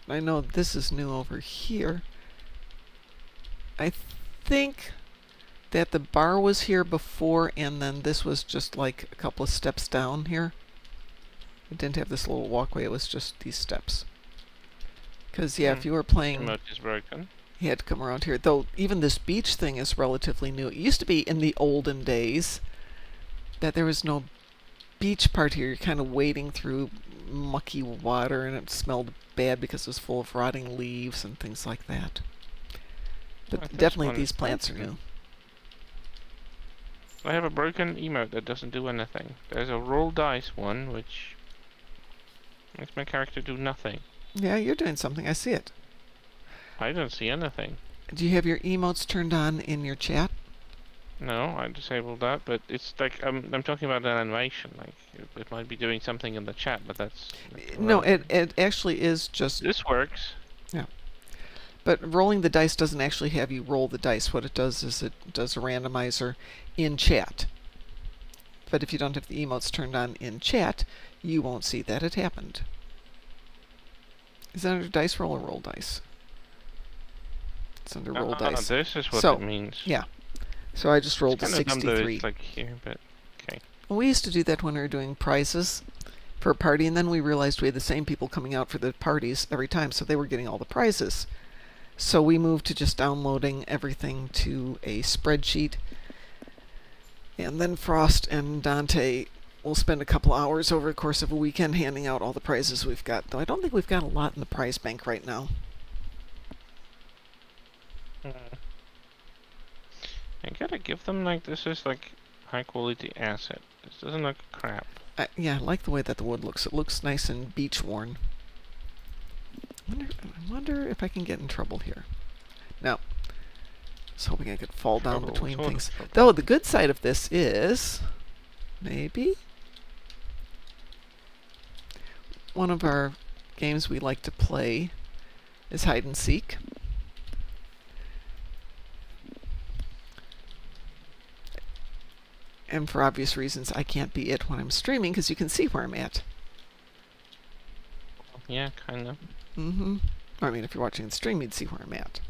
I know this is new over here. I think that the bar was here before, and then this was just like a couple of steps down here. It didn't have this little walkway, it was just these steps. Because, yeah, if you were playing, Remote is broken. you had to come around here. Though, even this beach thing is relatively new. It used to be in the olden days that there was no beach part here. You're kind of wading through mucky water, and it smelled bad because it was full of rotting leaves and things like that. But This definitely one these is plants are broken. new. I have a broken emote that doesn't do anything. There's a roll dice one, which makes my character do nothing. Yeah, you're doing something. I see it. I don't see anything. Do you have your emotes turned on in your chat? No, I disabled that, but it's like, I'm talking about an animation. Like, it might be doing something in the chat, but that's No, irrelevant. it actually is just... This works. But rolling the dice doesn't actually have you roll the dice. What it does is it does a randomizer in chat. But if you don't have the emotes turned on in chat, you won't see that it happened. Is that under dice roll or roll dice? It's under roll dice. This is what So, it means. Yeah. So I just rolled a It's kind of dumb that 63. it's like here, but okay. Well, we used to do that when we were doing prizes. for a party, and then we realized we had the same people coming out for the parties every time, so they were getting all the prizes. So we moved to just downloading everything to a spreadsheet. And then Frost and Dante will spend a couple hours over the course of a weekend handing out all the prizes we've got. Though I don't think we've got a lot in the prize bank right now. I gotta give them like this is like high quality asset. This doesn't look crap. Yeah, I like the way that the wood looks. It looks nice and beach worn. I wonder if I can get in trouble here. No. I was hoping I could fall down Trouble, between sort of things. trouble. Though the good side of this is maybe one of our games we like to play is hide and seek. And for obvious reasons, I can't be it when I'm streaming because you can see where I'm at. Yeah, kind of. Mm-hmm. I mean, if you're watching the stream, you'd see where I'm at.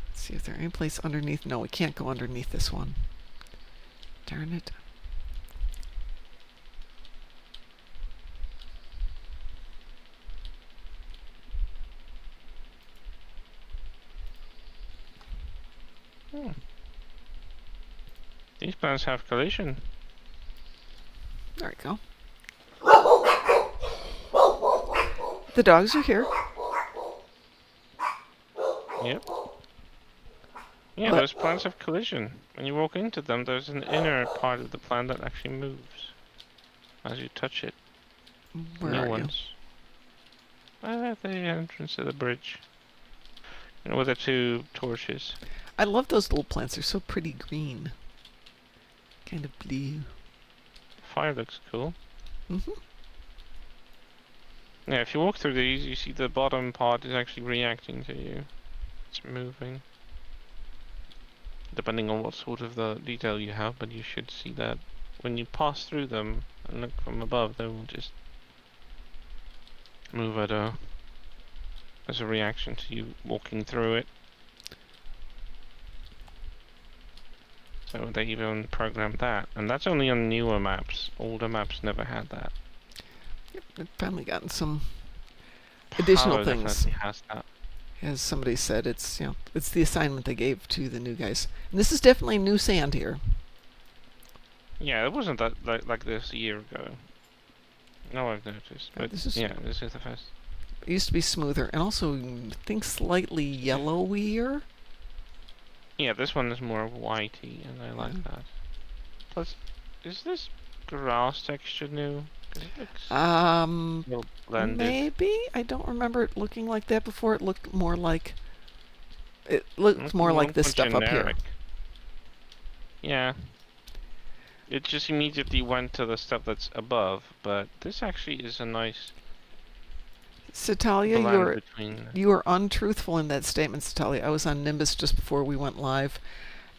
Let's see if there's any place underneath. No, we can't go underneath this one. Darn it. These plants have collision. There we go. The dogs are here. Yep. Yeah, But- those plants have collision. When you walk into them, there's an inner part of the plant that actually moves as you touch it. Where New are you? ones. At the entrance to the bridge. You know, with the two torches. I love those little plants. They're so pretty green. Kind of blue. Fire looks cool. Mm-hmm. Yeah, if you walk through these, you see the bottom part is actually reacting to you. It's moving. Depending on what sort of the detail you have, but you should see that when you pass through them and look from above, they will just move as a reaction to you walking through it. So they even programmed that, and that's only on newer maps. Older maps never had that. Yep, we've finally gotten some additional Halo things. definitely has that. As somebody said, it's it's the assignment they gave to the new guys. And this is definitely new sand here. Yeah, it wasn't that like this a year ago. No, I've noticed, but this is- yeah, this is the first. It used to be smoother and also I think slightly yellowier. Yeah, this one is more whitey, and I like that. Plus, is this grass texture new? 'Cause it looks well blended. Maybe I don't remember it looking like that before. It looked more like more like this stuff up here. Generic. Yeah. It just immediately went to the stuff that's above, but this actually is a nice Satalia, blend between. you were untruthful in that statement, Satalia. I was on Nimbus just before we went live,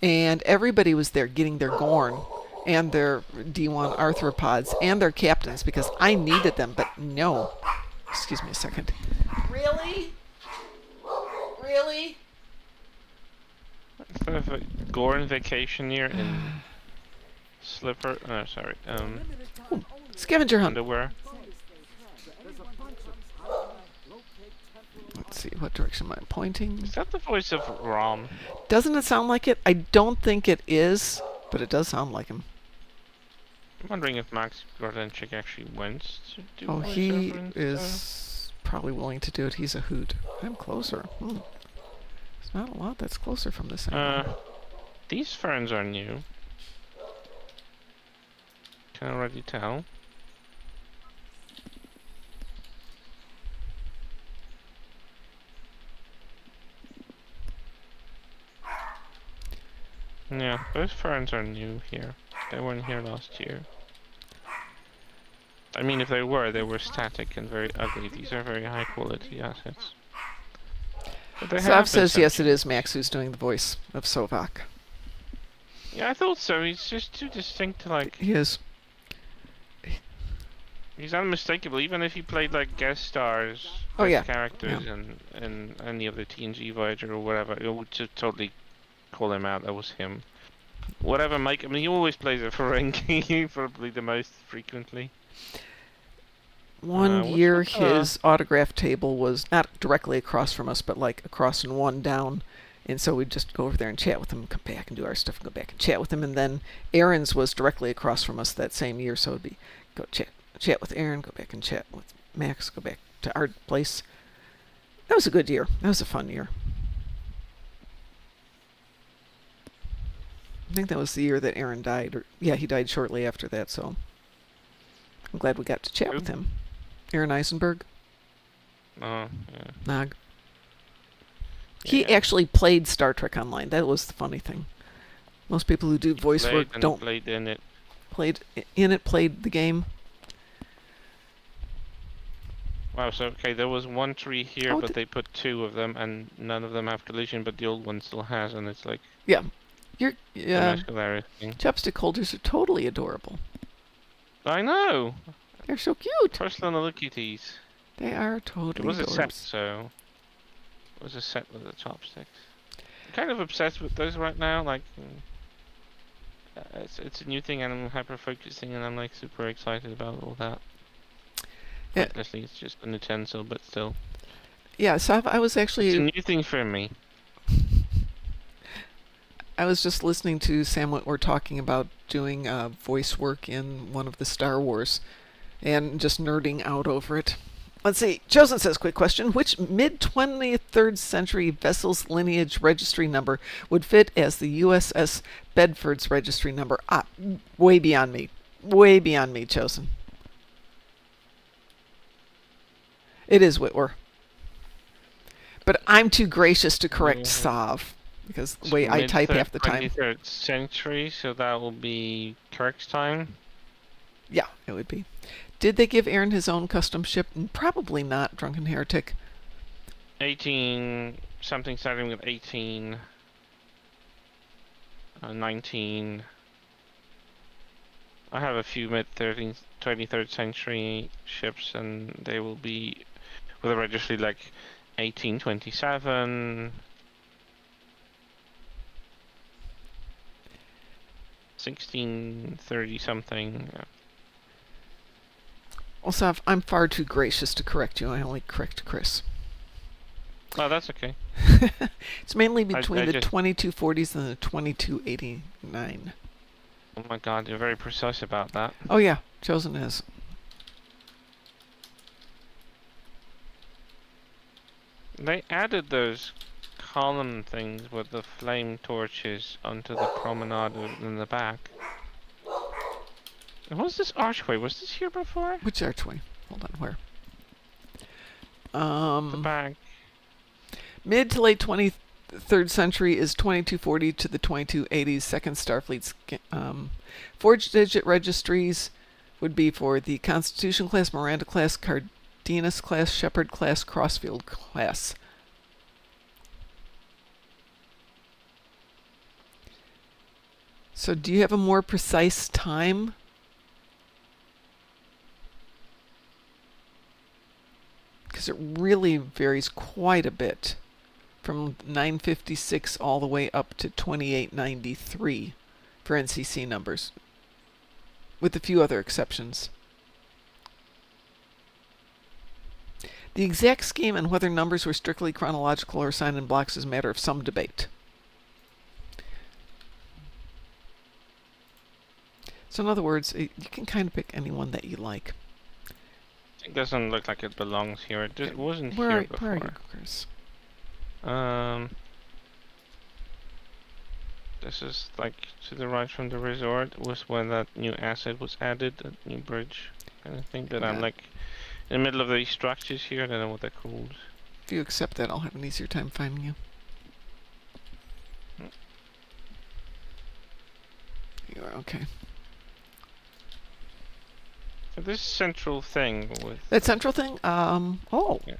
and everybody was there getting their Gorn and their D1 arthropods and their captains because I needed them, but no. Excuse me a second. Really? Really? Sort of a Gorn vacation year in slipper. No, sorry. Limited time only. Scavenger hunt. Underwear. There's a bunch of high locate temporal Let's see, what direction am I pointing? Is that the voice of Rom? Doesn't it sound like it? I don't think it is, but it does sound like him. I'm wondering if Max Gordenchik actually went to do Oh, voiceover he and stuff. is probably willing to do it. He's a hoot. I'm closer. There's not a lot that's closer from this angle. These ferns are new. Can already tell. Yeah, those ferns are new here. They weren't here last year. I mean, if they were static and very ugly. These are very high quality assets. But they have Sav been says yes, it sent- is Max who's doing the voice of Sovak. Yeah, I thought so. He's just too distinct to like. He is. He's unmistakable, even if he played like guest stars, Oh, yeah. characters, in any of the TNG Voyager or whatever. It would just totally call him out. That was him. Whatever Mike, I mean, he always plays a Ferengi, probably the most frequently. One What's year, with his autograph table was not directly across from us, but like across and one down. And so we'd just go over there and chat with him, come back and do our stuff, and go back and chat with him. And then Aaron's was directly across from us that same year, so it'd be go chat with Aaron, go back and chat with Max, go back to our place. That was a good year. That was a fun year. I think that was the year that Aaron died. Or yeah, he died shortly after that, so I'm glad we got to chat with him. Aaron Eisenberg. Yeah. Nog. He actually played Star Trek Online. That was the funny thing. Most people who do voice work don't played in it. Played the game. Wow, so okay, there was one tree here, Oh, but they put two of them, and none of them have collision, but the old one still has, and it's like Yeah. a nice hilarious thing. Chopstick holders are totally adorable. I know. They're so cute. Personal little cuties. They are totally It was a set, adorbs. so it was a set with the chopsticks. I'm kind of obsessed with those right now. Like, it's a new thing, and I'm hyper focusing, and I'm like super excited about all that. Yeah. Obviously, it's just an utensil, but still. Yeah, so I was actually... It's a new thing for me. I was just listening to Sam Whitwer talking about doing voice work in one of the Star Wars and just nerding out over it. Let's see. Chosen says, quick question. Which mid-23rd century vessel's lineage registry number would fit as the USS Bedford's registry number? Way beyond me. Way beyond me, Chosen. It is Whitwer. But I'm too gracious to correct Sav, because the way I type half the time. 23rd century, so that will be correct time. Yeah, it would be. Did they give Aaron his own custom ship? Probably not, Drunken Heretic. 18, something starting with 18, 19. I have a few mid-13th, 23rd century ships, and they will be with a registry like 1827, 1630 something. Well, Sav, I'm far too gracious to correct you. I only correct Chris. Oh, that's okay. It's mainly between the just... 2240s and the 2289. Oh my god, you're very precise about that. Oh yeah, Chosen is. They added those column things with the flame torches onto the promenade in the back. What was this archway? Was this here before? Which archway? Hold on, where? The back. Mid to late 23rd century is 2240 to the 2280s. Second Starfleet's forged digit registries would be for the Constitution class, Miranda class, Cardenas class, Shepard class, Crossfield class. So do you have a more precise time? Because it really varies quite a bit from 956 all the way up to 2893 for NCC numbers, with a few other exceptions. The exact scheme and whether numbers were strictly chronological or assigned in blocks is a matter of some debate. So in other words, you can kind of pick any one that you like. It doesn't look like it belongs here. It just wasn't here before. Where are you, Chris? This is like to the right from the resort was when that new asset was added, that new bridge kind of thing. But I'm like in the middle of these structures here. I don't know what they're called. If you accept that, I'll have an easier time finding you. You are okay. So this central thing with that central thing. Oh. Yeah,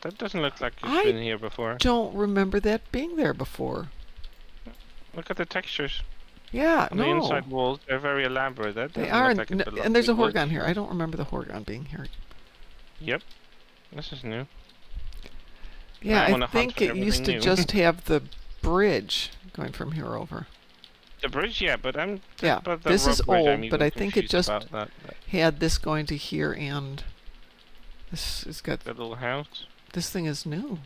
that doesn't look like it's been here before. I don't remember that being there before. Look at the textures. Yeah, on the inside walls, they're very elaborate. They are, and there's a Horgon here. I don't remember the Horgon being here. Yep, this is new. Yeah, I think it used to just have the bridge going from here over. The bridge, yeah, but Yeah, but the this rope is bridge, I'm old, but even I think it confused just about that had this going to here, and this has got, little house. this thing is new.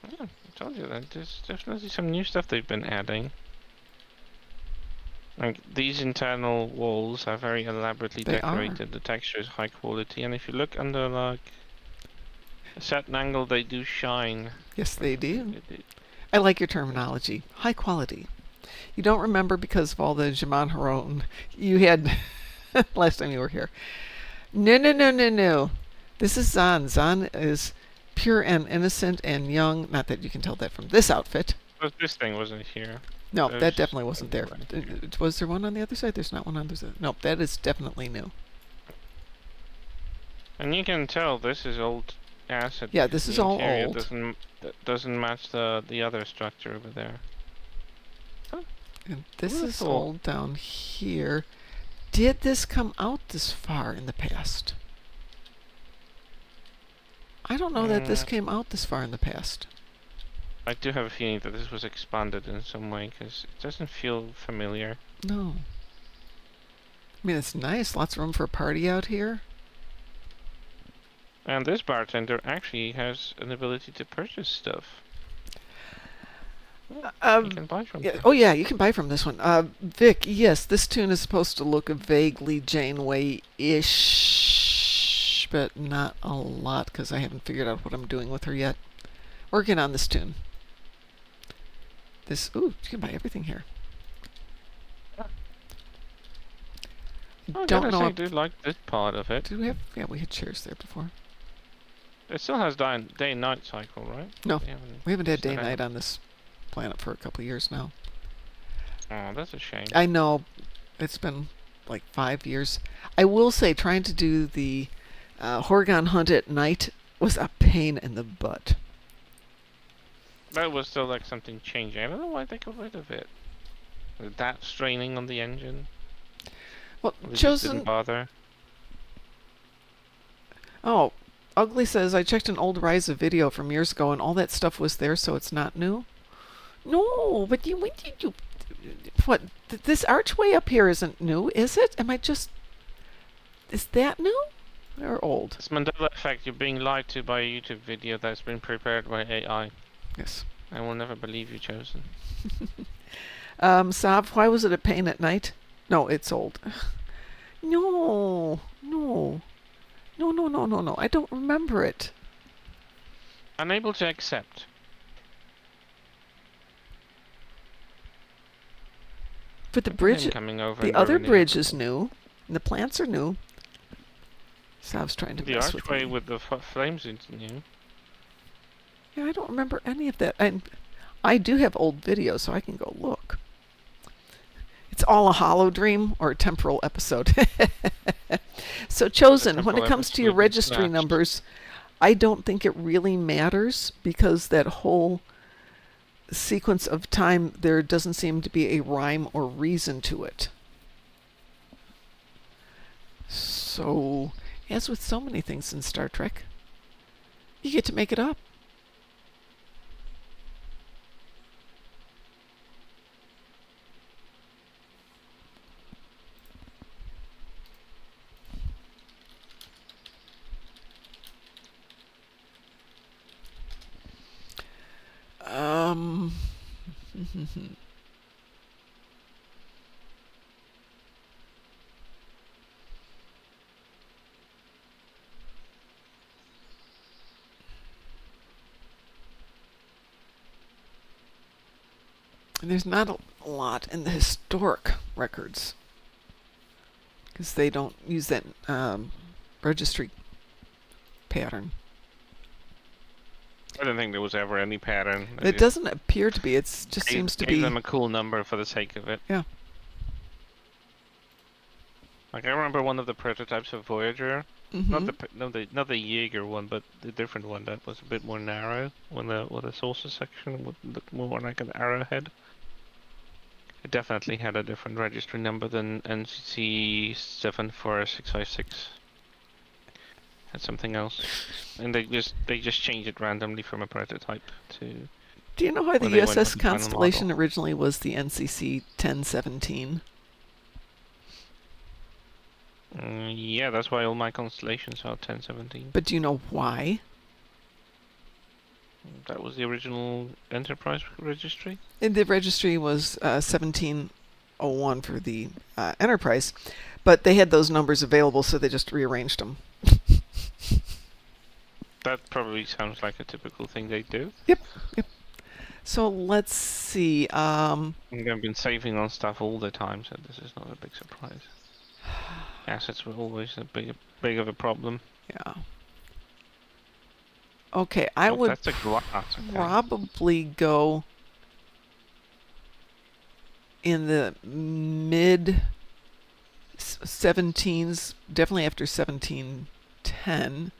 Yeah, I told you that. There's definitely some new stuff they've been adding. Like, these internal walls are very elaborately They are. decorated. The texture is high quality, and if you look under like a certain angle, they do shine. Yes, they do. It- I like your terminology. High quality. You don't remember because of all the Jaman Haron you had last time you were here. No, no, no, no, no. This is Zan. Zan is pure and innocent and young. Not that you can tell that from this outfit. But this thing wasn't here. No, There's that definitely wasn't there. right here. Was there one on the other side? There's not one on the other side. No, that is definitely new. And you can tell this is old acid. Yeah, because this is the all interior old. doesn't match the other structure over there. And this is Wonderful. old down here. Did this come out this far in the past? I don't know that this came out this far in the past. I do have a feeling that this was expanded in some way because it doesn't feel familiar. No. I mean, it's nice. Lots of room for a party out here. And this bartender actually has an ability to purchase stuff. You can buy from Yeah, here. oh, yeah, you can buy from this one. Vic, yes, this tune is supposed to look vaguely Janeway-ish, but not a lot because I haven't figured out what I'm doing with her yet. Working on this tune. Ooh, you can buy everything here. I Don't gotta know. say, I If, do like this part of it. did we have? Yeah, we had chairs there before. It still has day and night cycle, right? No, They haven't we haven't had day set and out. night on this planet for a couple of years now. Oh, that's a shame. I know it's been like 5 years. I will say, trying to do the Horgon hunt at night was a pain in the butt. That was still like something changing. I don't know why they got rid of it. Was that straining on the engine? Well, Or they just chosen. didn't bother. Oh, Ugly says I checked an old Ryza video from years ago, and all that stuff was there, so it's not new. No, but you. When did you? What? This archway up here isn't new, is it? Am I just? Is that new or old? It's Mandela effect. You're being lied to by a YouTube video that's been prepared by AI. Yes. I will never believe you, Chosen. Sav, why was it a pain at night? No, it's old. No. I don't remember it. Unable to accept. But the Look at bridge, him coming over the and other ruining bridge it. is new, and the plants are new. Sav's trying to The mess with archway me. with the flames is new. Yeah, I don't remember any of that. And I do have old videos, so I can go look. It's all a hollow dream or a temporal episode. So, Chosen, when it temporal comes to your episode is registry snatched. numbers, I don't think it really matters because that whole sequence of time, there doesn't seem to be a rhyme or reason to it. So, as with so many things in Star Trek, you get to make it up. Um, there's not a lot in the historic records because they don't use that registry pattern. I don't think there was ever any pattern. They It just doesn't appear to be. It just gave- seems to gave be. them a cool number for the sake of it. Yeah. Like I remember one of the prototypes of Voyager, not the Jaeger one, but the different one that was a bit more narrow. When the saucer section would look more like an arrowhead. It definitely had a different registry number than NCC 74656. Had something else, and they just changed it randomly from a prototype to Do you know why the when they went USS for the final Constellation model. originally was the NCC 1017? Yeah, that's why all my constellations are 1017. But do you know why? That was the original Enterprise registry. And the registry was 1701 for the Enterprise, but they had those numbers available, so they just rearranged them. That probably sounds like a typical thing they do. Yep. So let's see. They've been saving on stuff all the time, so this is not a big surprise. Assets were always a big of a problem. Yeah. Okay, I Oh, would that's a glass. Okay. probably go in the mid 17s, definitely after 1710,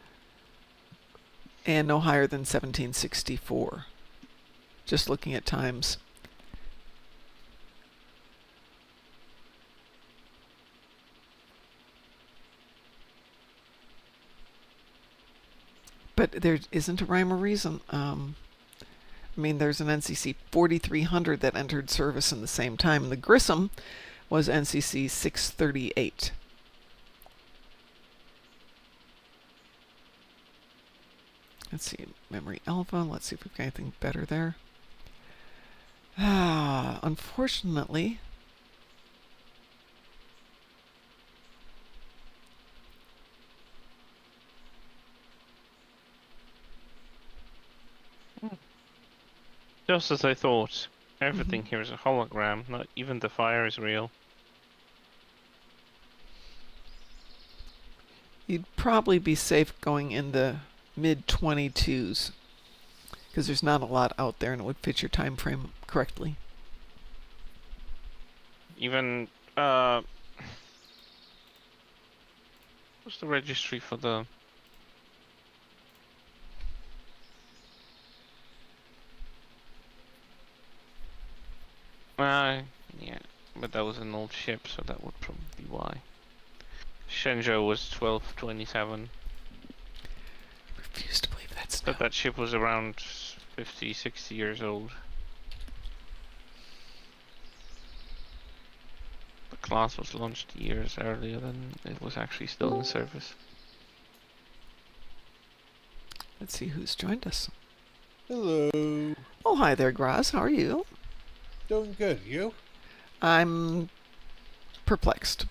and no higher than 1764. Just looking at times. But there isn't a rhyme or reason. I mean, there's an NCC 4300 that entered service in the same time, and the Grissom was NCC 638. Let's see, Memory Alpha. Let's see if we've got anything better there. Unfortunately, Just as I thought. Everything here is a hologram. Not even the fire is real. you'd probably be safe going in the mid 22s because there's not a lot out there and it would fit your time frame correctly. Even what's the registry for the? Yeah, but that was an old ship, so that would probably be why. Shenzhou was 1227. I refuse to believe that's But that ship was around 50, 60 years old. The class was launched years earlier than it was actually still in service. Let's see who's joined us. Hello. Oh, hi there, Graz. How are you? Doing good. You? I'm perplexed.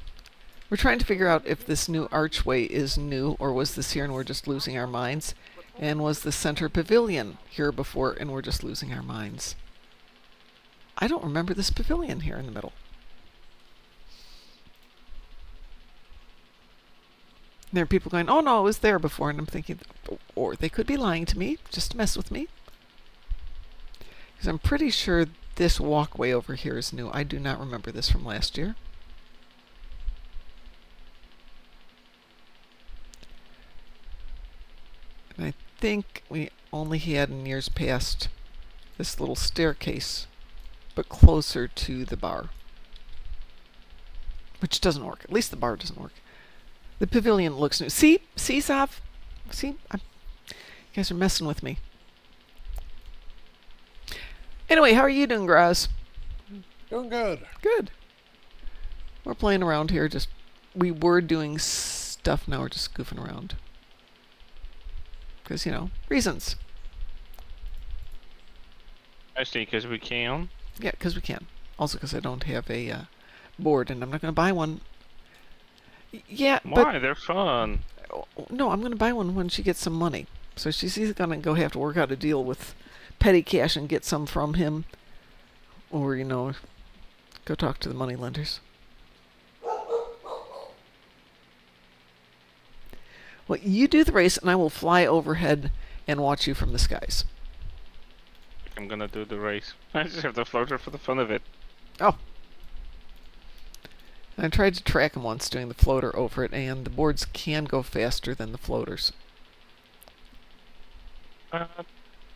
We're trying to figure out if this new archway is new or was this here and we're just losing our minds. And was the center pavilion here before and we're just losing our minds? I don't remember this pavilion here in the middle. There are people going, oh no, it was there before. And I'm thinking, or they could be lying to me just to mess with me. Because I'm pretty sure this walkway over here is new. I do not remember this from last year. And I think we only had in years past this little staircase, but closer to the bar. Which doesn't work. At least the bar doesn't work. The pavilion looks new. See, Sav? See? You guys are messing with me. Anyway, how are you doing, Graz? Doing good. Good. We're playing around here. We were doing stuff. Now we're just goofing around. Because, reasons. Mostly because we can. Yeah, because we can. Also because I don't have a board, and I'm not going to buy one. Yeah, Why? They're fun. No, I'm going to buy one when she gets some money. So she's either going to go have to work out a deal with petty cash and get some from him, or, go talk to the money lenders. Well, you do the race, and I will fly overhead and watch you from the skies. I'm gonna do the race. I just have the floater for the fun of it. Oh. I tried to track him once doing the floater over it, and the boards can go faster than the floaters.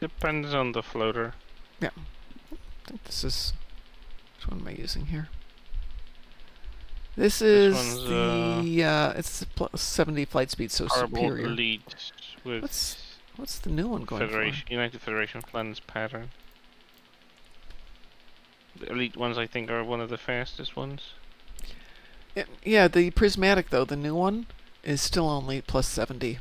Depends on the floater. Yeah. I think this is... Which one am I using here? This is one's, it's 70 flight speed, so Horrible superior. lead with What's the new one going United Federation plans pattern. The elite ones, I think, are one of the fastest ones. Yeah, the prismatic though, the new one, is still only plus 70.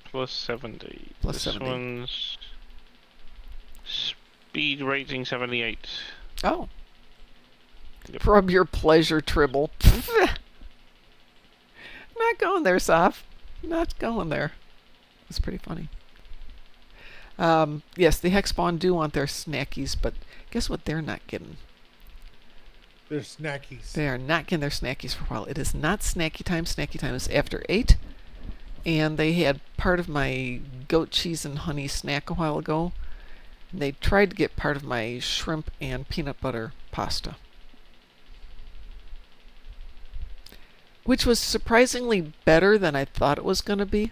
Plus 70. Plus This 70. one's speed rating 78. Oh. Yep. From your pleasure, Tribble. Not going there, Soph. Not going there. It's pretty funny. Yes, the Hexspawn do want their snackies, but guess what they're not getting? They're snackies. They are not getting their snackies for a while. It is not snacky time. Snacky time is after 8. And they had part of my goat cheese and honey snack a while ago. And they tried to get part of my shrimp and peanut butter pasta, which was surprisingly better than I thought it was going to be.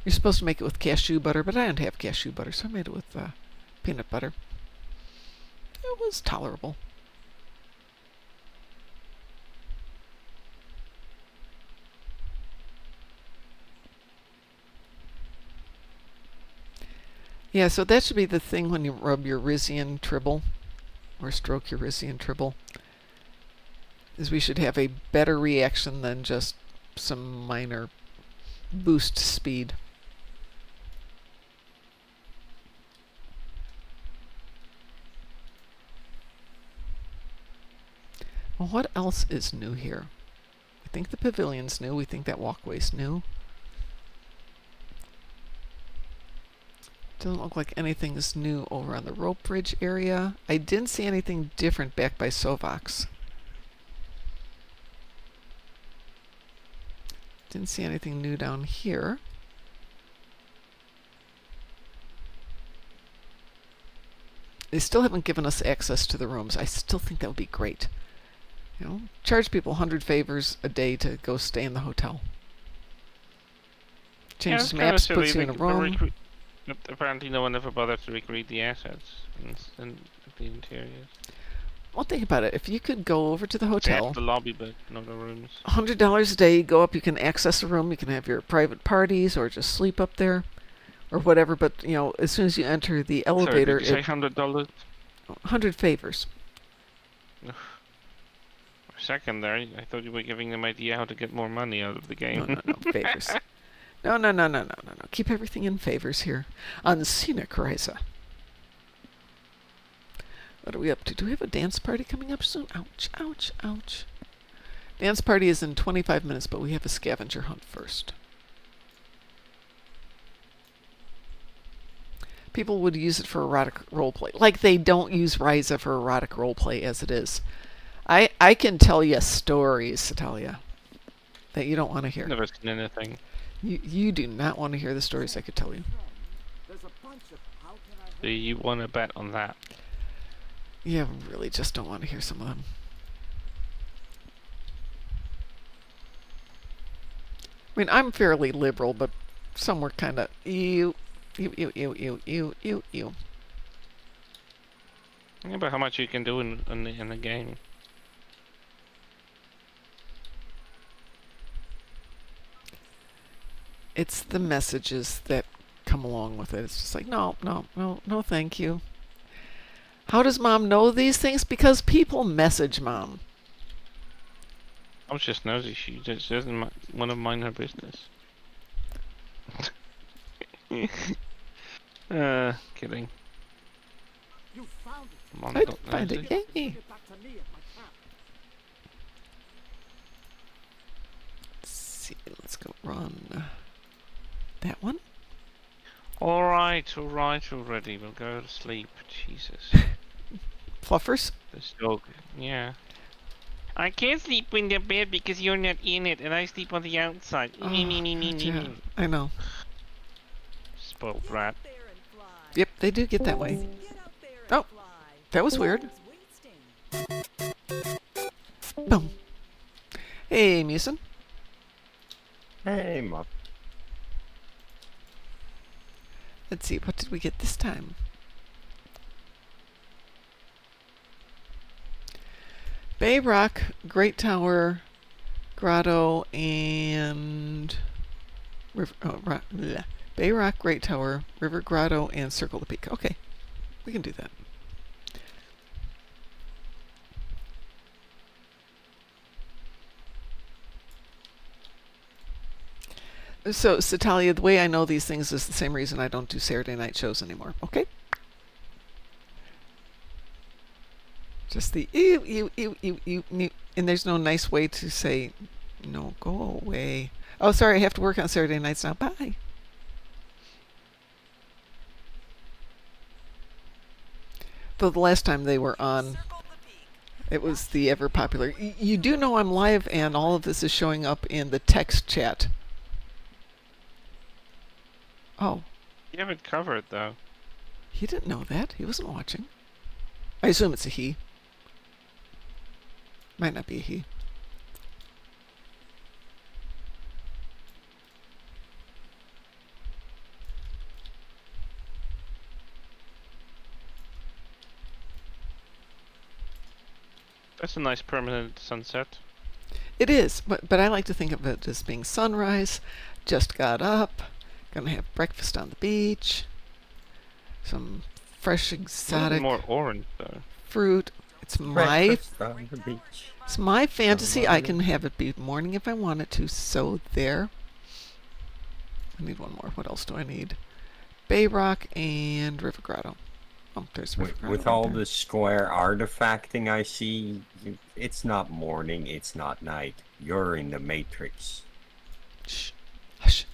You're supposed to make it with cashew butter, but I didn't have cashew butter, so I made it with peanut butter. It was tolerable. Yeah, so that should be the thing when you rub your Rizian Tribble, or stroke your Rizian Tribble, is we should have a better reaction than just some minor boost speed. Well, what else is new here? I think the pavilion's new. We think that walkway's new. Doesn't look like anything is new over on the rope bridge area. I didn't see anything different back by Sovox. Didn't see anything new down here. They still haven't given us access to the rooms. I still think that would be great. You know, charge people 100 favors a day to go stay in the hotel. Changes maps, puts you in a room. Apparently no one ever bothered to recreate the assets in the interiors. Well, think about it. If you could go over to the They hotel, have the lobby, but not the rooms. $100 a day, you go up, you can access a room, you can have your private parties or just sleep up there or whatever, but, you know, as soon as you enter the elevator, Sorry, did you say $100? 100 favors. For a second there, I thought you were giving them idea how to get more money out of the game. No, favors. No. Keep everything in favors here on Scenic Risa. What are we up to? Do we have a dance party coming up soon? Ouch, ouch, ouch. Dance party is in 25 minutes, but we have a scavenger hunt first. People would use it for erotic roleplay. Like they don't use Risa for erotic roleplay as it is. I can tell you stories, Talia, that you don't want to hear. Never seen anything. You do not want to hear the stories I could tell you. There's a bunch of how can I help Do you want to bet on that? You really just don't want to hear some of them. I mean, I'm fairly liberal, but some were kind of ew. Yeah, but how much you can do in the game? It's the messages that come along with it. It's just like, no, thank you. How does Mom know these things? Because people message Mom. I was just nosy. She just doesn't want to mind her business. Kidding. you found it. Mom's I'd not find nosy. it. Yay. Bring it back to me at my camp. Let's see. Let's go run. That one? Alright already. We'll go to sleep. Jesus. Fluffers? This dog. Yeah. I can't sleep in the bed because you're not in it, and I sleep on the outside. Yeah, I know. Spoiled Get rat. out there and fly. Yep, they do get that way. Get out there and Oh. fly. That was weird. Time's wasting. Boom. Hey, Musin. Hey, Mom. Let's see, what did we get this time? Bay Rock, Great Tower, Grotto, and Bay Rock, Great Tower, River Grotto, and Circle the Peak. Okay, we can do that. So, Satalia, the way I know these things is the same reason I don't do Saturday night shows anymore. Okay? Just the ew, and there's no nice way to say, no, go away. Oh, sorry, I have to work on Saturday nights now. Bye. Though the last time they were on, Circle the peak. it was the ever popular. You do know I'm live, and all of this is showing up in the text chat. Oh, You have it covered though. he didn't know that. He wasn't watching. I assume it's a he. Might not be a he. That's a nice permanent sunset. It is, but I like to think of it as being sunrise. Just got up. Gonna have breakfast on the beach. Some fresh A little exotic bit more orange though. fruit. It's my Breakfast on the beach. it's my fantasy. I can have it be morning if I wanted to. So there. I need one more. What else do I need? Bay Rock and River Grotto. Oh, there's River Grotto. With right all there. the square artifacting I see, it's not morning, it's not night. You're in the Matrix. Shh. Hush.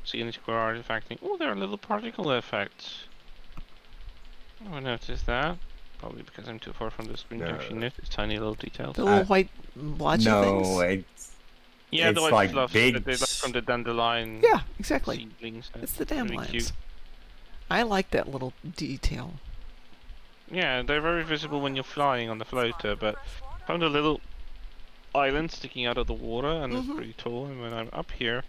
See any square artifacting? Oh, there are little particle effects. Oh, I noticed that. Probably because I'm too far from the screen to actually No. notice tiny little details. The little white blotchy No, things. Yeah, the it's white like fluff big that they like from the dandelion Yeah, exactly. seedlings. It's the really dandelions. cute. I like that little detail. Yeah, they're very visible when you're flying on the floater, but found a little island sticking out of the water, and it's Mhm. pretty tall. And when I'm up here,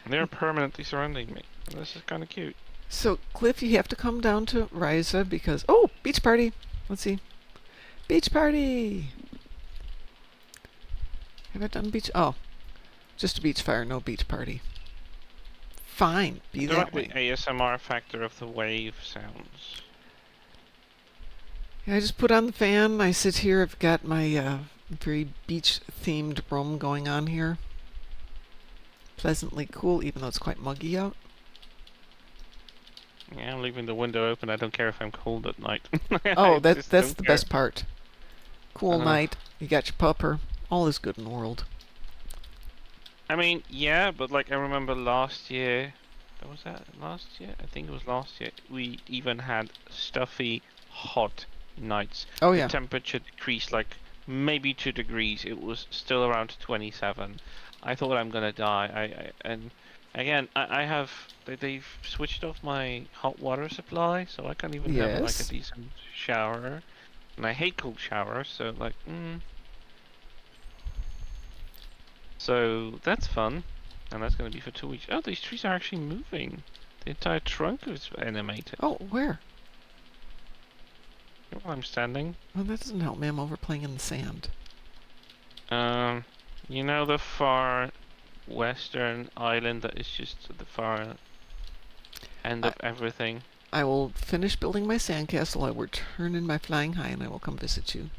they're permanently surrounding me. And this is kind of cute. So, Cliff, you have to come down to Ryza because... Oh, beach party. Let's see. Beach party. Have I done beach... Oh, just a beach fire, no beach party. Fine, be I do that like the way. ASMR factor of the wave sounds. Yeah, I just put on the fan. I sit here. I've got my very beach-themed room going on here. Pleasantly cool, even though it's quite muggy out. Yeah, I'm leaving the window open. I don't care if I'm cold at night. Oh, I that's just the don't care. best part. Cool Uh-huh. night. You got your pupper. All is good in the world. I mean, yeah, but like I remember last year. Was that last year? I think it was last year. We even had stuffy, hot nights. Oh The yeah. temperature decreased like maybe 2 degrees. It was still around 27. I thought I'm gonna die. And again, I have they've switched off my hot water supply, so I can't even have like a Yes. decent shower. And I hate cold showers, so like, So that's fun, and that's gonna be for 2 weeks. Oh, these trees are actually moving. The entire trunk is animated. Oh, where? While I'm standing. Well, that doesn't help me. I'm over playing in the sand. You know the far western island that is just at the far end of everything? I will finish building my sandcastle. I will turn in my flying high, and I will come visit you.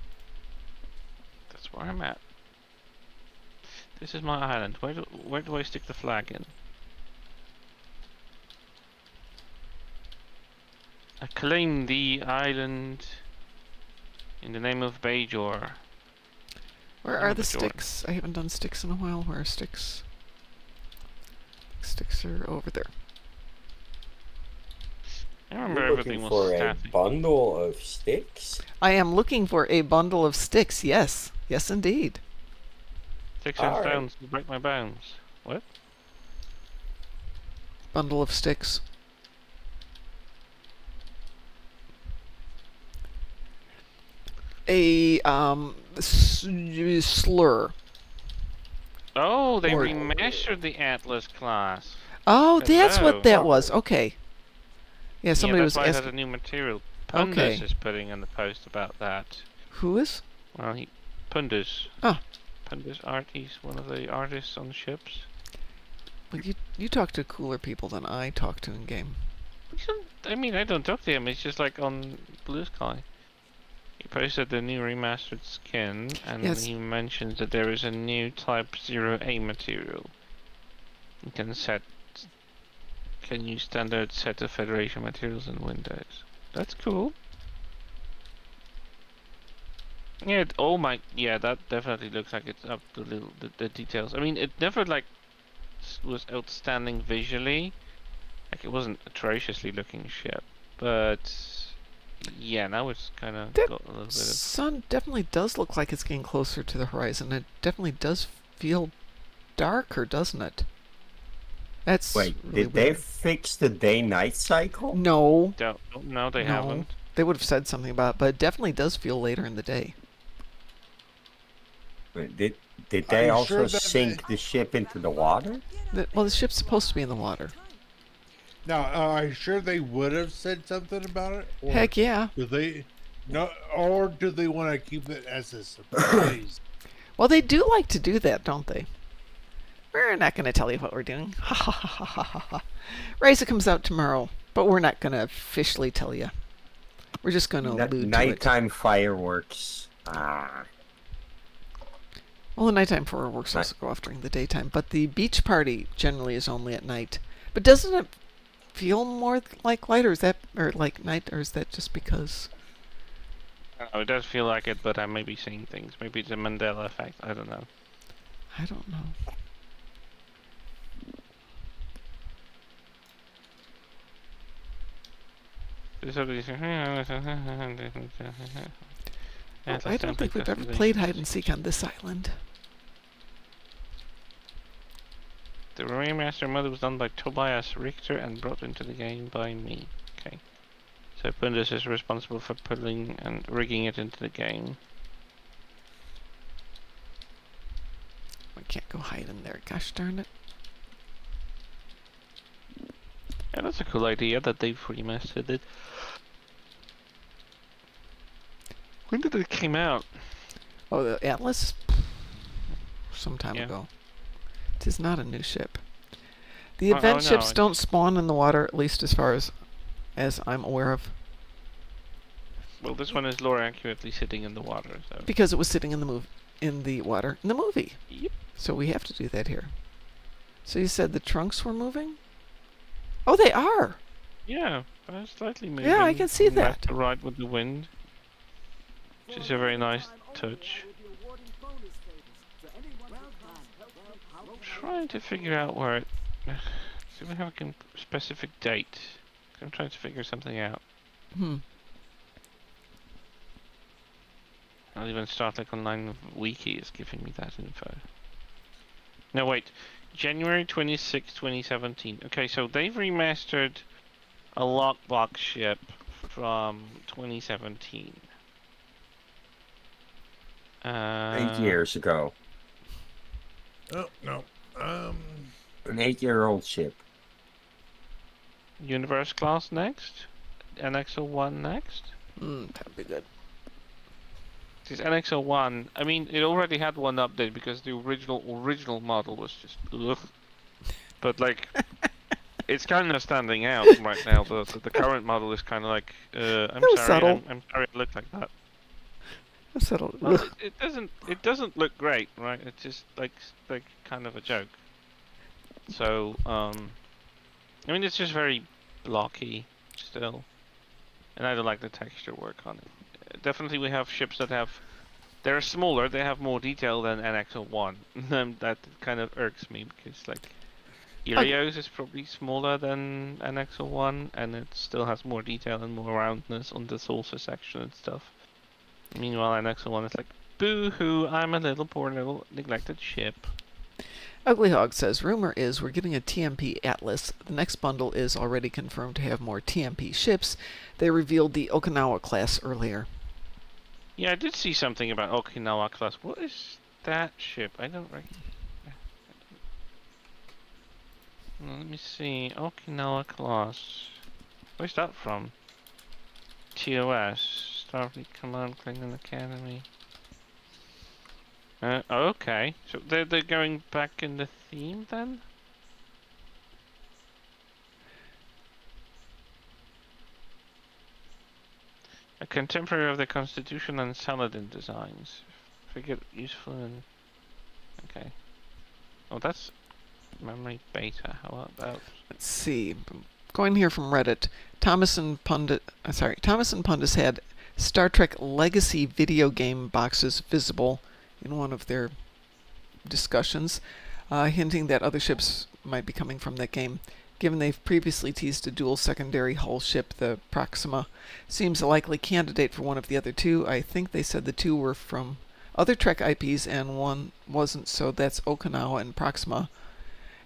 That's where I'm at. This is my island. Where do I stick the flag in? I claim the island in the name of Bajor. Where Oh, are the but you're- sticks? I haven't done sticks in a while. Where are sticks? Sticks are over there. I remember You're everything looking was for a static. bundle of sticks? I am looking for a bundle of sticks. Yes. Yes, indeed. Sticks and Alright. stones to break my bones. What? Bundle of sticks. A slur. Oh, they Or- remastered the Atlas class. Oh, that's Hello. what that was. Okay. Yeah, somebody yeah, was that's why it has asking. a new material. Okay. Pundus is putting in the post about that. Who is? Well, Pundus. Ah. Pundus art. He's one of the artists on ships. But you talk to cooler people than I talk to in game. I mean, I don't talk to him. It's just like on Blue Sky. He posted the new remastered skin, and Yes. he mentions that there is a new Type 0A material. You can use standard set of Federation materials in Windows. That's cool. Yeah, yeah, that definitely looks like it's up to the details. I mean, it never like was outstanding visually. Like it wasn't atrociously looking ship, but yeah, now it's kind of That got a little bit of. sun definitely does look like it's getting closer to the horizon. It definitely does feel darker, doesn't it? That's Wait, really did they weird. fix the day-night cycle? No, No, they no. haven't. They would have said something about it, but it definitely does feel later in the day. Wait, Did Are they you also sure that sink the ship into the water? Well, the ship's supposed to be in the water. Now, are you sure they would have said something about it? Or Heck yeah. do they? No, or do they want to keep it as a surprise? Well, they do like to do that, don't they? We're not going to tell you what we're doing. Ha ha ha ha ha ha. Ryza comes out tomorrow, but we're not going to officially tell you. We're just going to allude to it. Nighttime fireworks. Ah. Well, the nighttime fireworks also go off during the daytime, but the beach party generally is only at night. But doesn't it feel more like light, or is that like night, or is that just because? It does feel like it, but I may be seeing things. Maybe it's a Mandela effect. I don't know. I don't know. I don't think we've ever played hide and seek on this island. The remaster mode was done by Tobias Richter and brought into the game by me. Okay. So Pundus is responsible for pulling and rigging it into the game. We can't go hide in there. Gosh darn it. Yeah, that's a cool idea that they've remastered it. When did it came out? Oh, the Atlas? Some time Yeah. ago. It is not a new ship. The Oh, event no, ships it's- don't spawn in the water, at least as far as I'm aware of, Well, this one is lore accurately sitting in the water, so. because it was sitting in the water in the movie. Yep. So we have to do that here. So you said the trunks were moving? Oh, they are. Yeah, slightly moving. Yeah, I can see from that. left to right with the wind, which is a very nice touch. I'm trying to figure out where it. Do we have a specific date? I'm trying to figure something out. I'll even start like online wiki is giving me that info. No, wait. January 26, 2017. Okay, so they've remastered a lockbox ship from 2017. 8 years ago. Oh no. An 8-year-old ship. Universe class next. NXL1 next. That'd be good. This NXL1, I mean, it already had one update because the original model was just ugh. But like, it's kind of standing out right now. The current model is kind of like, I'm was sorry, subtle. I'm sorry it looked like that. Settled. Well, it doesn't look great, right? It's just like kind of a joke. So, I mean, it's just very blocky still, and I don't like the texture work on it. Definitely, we have ships that they're smaller, they have more detail than NXL1. That kind of irks me because like Helios is probably smaller than NXL1, and it still has more detail and more roundness on the saucer section and stuff. Meanwhile, NXL1 is like, boo-hoo, I'm a poor little neglected ship. Ugly Hog says, rumor is we're getting a TMP Atlas. The next bundle is already confirmed to have more TMP ships. They revealed the Okinawa class earlier. Yeah, I did see something about Okinawa class. What is that ship? I don't recognize. Let me see. Okinawa class. Where's that from? TOS. Starfleet Command Klingon Academy. Okay. So they're going back in the theme then? A contemporary of the Constitution and Saladin designs. Figure useful and... Okay. Oh, that's memory beta. How about... Let's see. Going here from Reddit, Thomas and Pundus had Star Trek Legacy video game boxes visible in one of their discussions, hinting that other ships might be coming from that game. Given they've previously teased a dual secondary hull ship, the Proxima seems a likely candidate for one of the other two. I think they said the two were from other Trek IPs and one wasn't, so that's Okinawa and Proxima.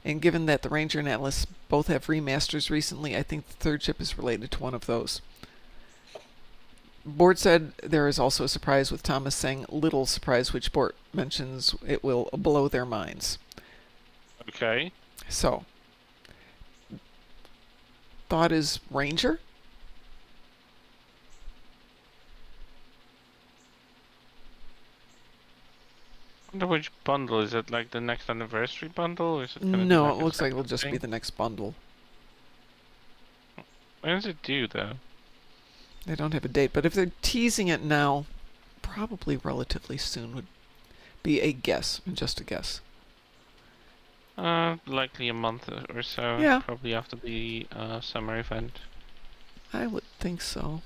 And given that the Ranger and Atlas both have remasters recently, I think the third ship is related to one of those. Board said there is also a surprise, with Thomas saying little surprise, which Board mentions it will blow their minds. Okay. So, thought is Ranger? Wonder which bundle. Is it like the next anniversary bundle? Or is it gonna be No, like it a looks like it'll separate just be thing? the next bundle. When is it due, though? They don't have a date, but if they're teasing it now, probably relatively soon would be a guess, just a guess. Likely a month or so. Yeah. Probably after the summer event. I would think so.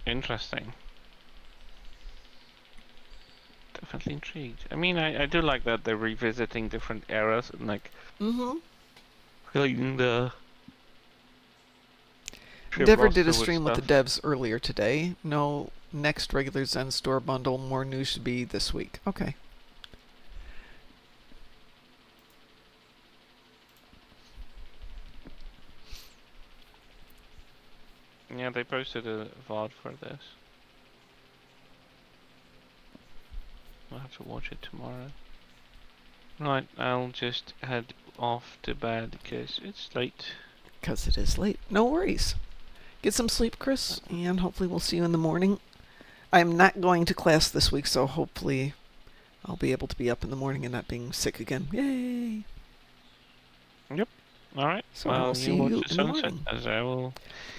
Interesting. Definitely intrigued. I mean, I do like that they're revisiting different eras and like filling the ship Endeavor did a roster with stream with the stuff. devs earlier today. No next regular Zen Store bundle. More news should be this week. Okay. Yeah, they posted a VOD for this. I'll have to watch it tomorrow. Right, I'll just head off to bed because it's late. Because it is late. No worries. Get some sleep, Chris, and hopefully we'll see you in the morning. I'm not going to class this week, so hopefully I'll be able to be up in the morning and not being sick again. Yay! Alright, So well, I'll see watch you the in the sunset morning. as I will...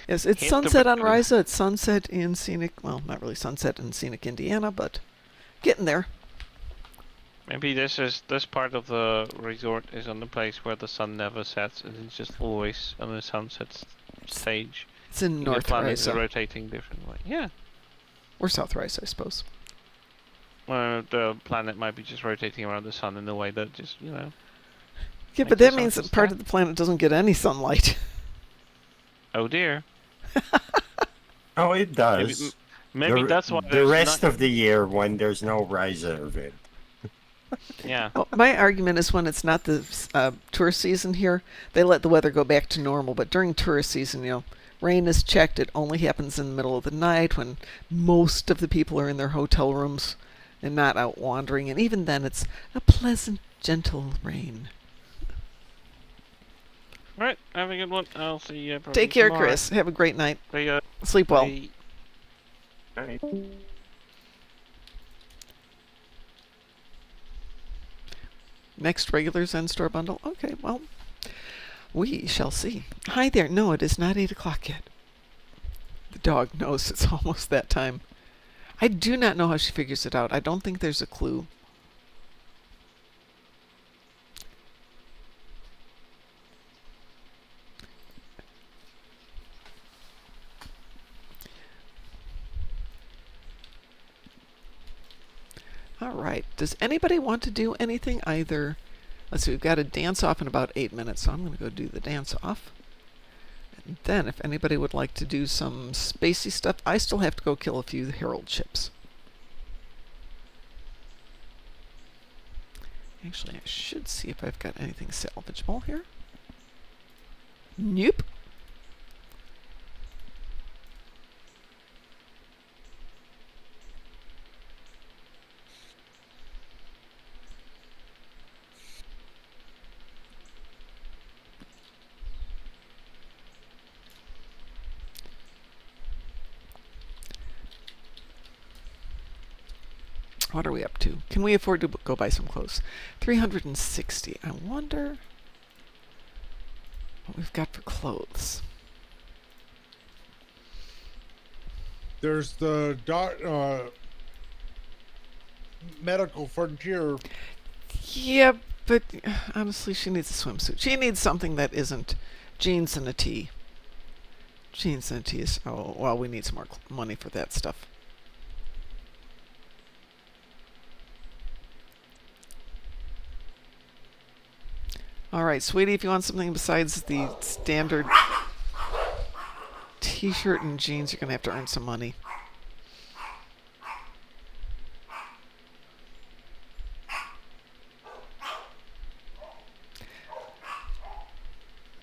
Yes, it's Hit the sunset on button. Risa. It's sunset in scenic, well, not really sunset in scenic Indiana, but getting there. Maybe this part of the resort is on the place where the sun never sets and it's just always on the sunset stage. It's in The North planet is Risa. rotating different way. Yeah. Or South Risa, I suppose. The planet might be just rotating around the sun in a way that just, Yeah, Makes but the that means sunset that part stand. of the planet doesn't get any sunlight. oh dear. Oh, it Maybe, does. maybe that's why the there's rest not... of the year when there's no Risa event. Yeah. Well, my argument is when it's not the tourist season here, they let the weather go back to normal. But during tourist season, rain is checked. It only happens in the middle of the night when most of the people are in their hotel rooms and not out wandering. And even then, it's a pleasant, gentle rain. Alright, have a good one. I'll see you probably Take care, tomorrow. Chris. Have a great night. See ya. Sleep well. Bye. Right. Next regular Zen Store bundle? Okay, well, we shall see. Hi there. No, it is not 8 o'clock yet. The dog knows it's almost that time. I do not know how she figures it out. I don't think there's a clue. All right. Does anybody want to do anything either? Let's see. We've got a dance off in about 8 minutes, so I'm going to go do the dance off. And then, if anybody would like to do some spacey stuff, I still have to go kill a few Herald ships. Actually, I should see if I've got anything salvageable here. Nope. What are we up to? Can we afford to go buy some clothes? 360. I wonder what we've got for clothes. There's the medical frontier. Yeah, but honestly, she needs a swimsuit. She needs something that isn't jeans and a tee. Jeans and a tee is... Oh, well, we need some more money for that stuff. All right, sweetie, if you want something besides the standard t-shirt and jeans, you're going to have to earn some money.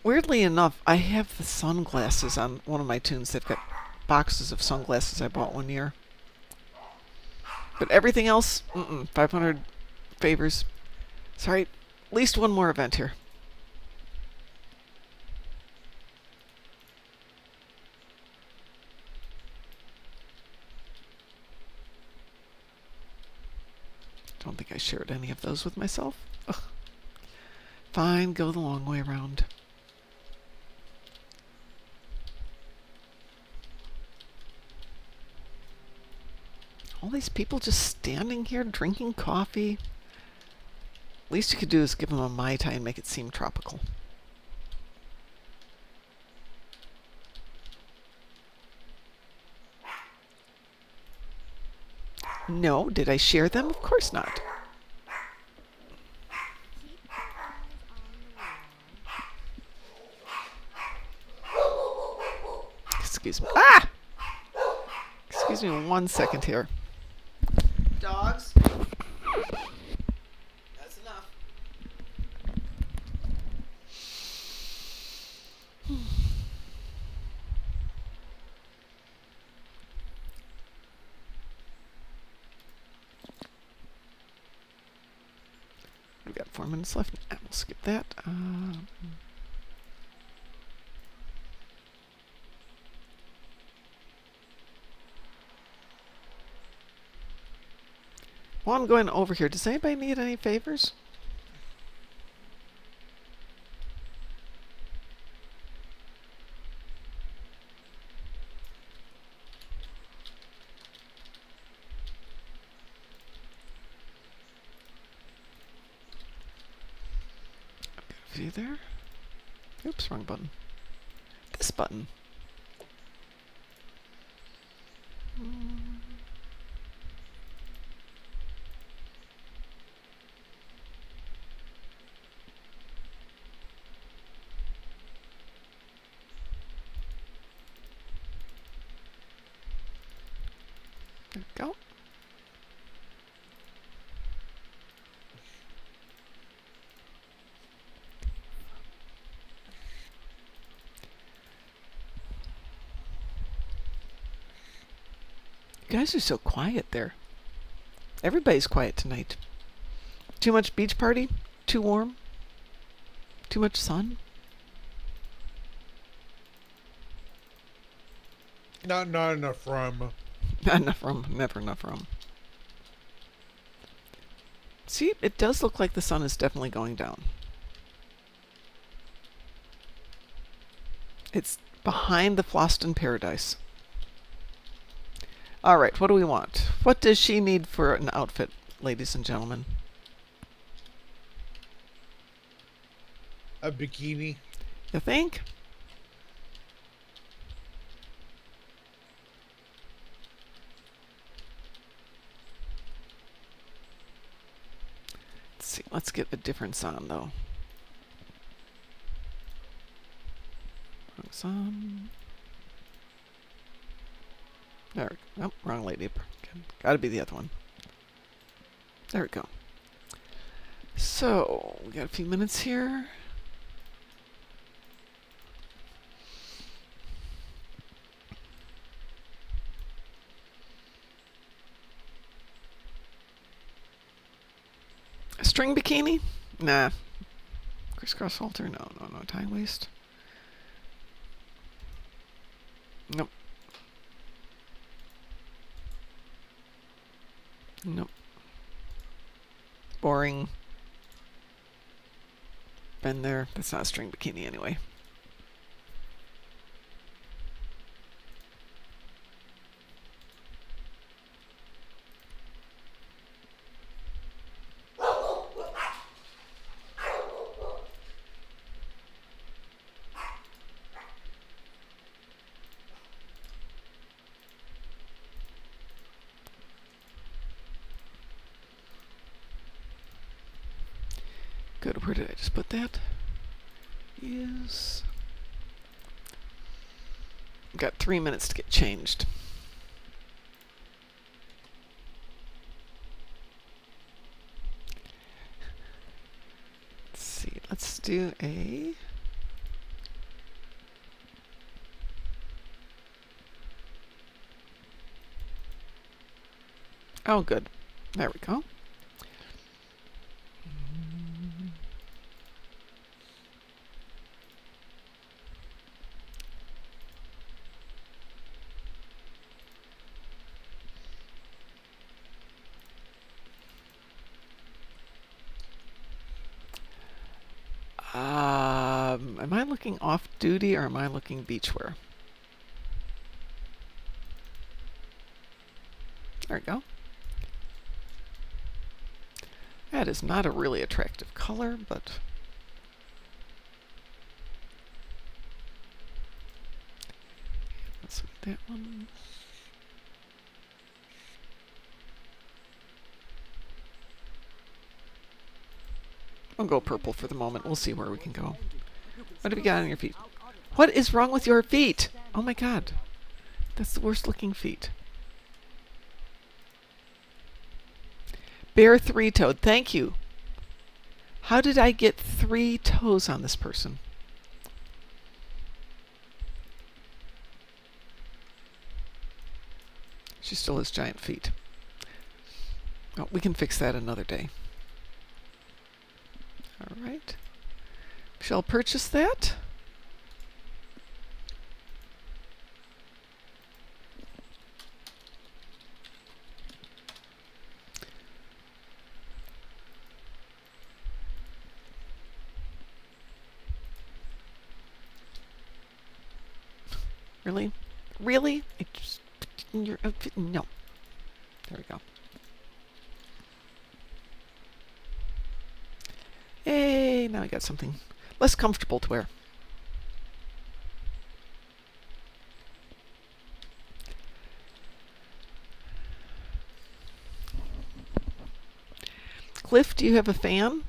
Weirdly enough, I have the sunglasses on one of my tunes. They've got boxes of sunglasses I bought one year. But everything else, 500 favors. Sorry, at least one more event here. Don't think I shared any of those with myself. Ugh. Fine, go the long way around. All these people just standing here drinking coffee. Least you could do is give them a Mai Tai and make it seem tropical. No, did I share them? Of course not. Excuse me. Ah! Excuse me 1 second here. Dogs. That's enough. We've got 4 minutes left. We'll skip that. While I'm going over here, does anybody need any favors? Got a few there. Oops, wrong button. This button. There we go. You guys are so quiet there. Everybody's quiet tonight. Too much beach party? Too warm? Too much sun? Not enough rum. Not enough room. Never enough room. See, it does look like the sun is definitely going down. It's behind the Floston Paradise. Alright, what do we want? What does she need for an outfit, ladies and gentlemen? A bikini. You think? Let's see, let's get the difference on though. Wrong there. Oh, wrong lady. Gotta be the other one. There we go. So, we got a few minutes here. A string bikini? Nah. Crisscross halter? No, tie waist. Nope. Nope. Boring. Been there. That's not a string bikini anyway. Good. Where did I just put that? Use. Got 3 minutes to get changed. Let's see. Let's do a. Oh, good. There we go. Am I looking off duty or am I looking beachwear? There we go. That is not a really attractive color, but let's make that one. I'll go purple for the moment. We'll see where we can go. What have you got on your feet? What is wrong with your feet? Oh my god. That's the worst looking feet. Bear three-toed. Thank you. How did I get 3 toes on this person? She still has giant feet. Oh, we can fix that another day. All right. Shall purchase that. Really? Really? Your outfit? No. There we go. Hey, now I got something less comfortable to wear. Cliff, do you have a fan?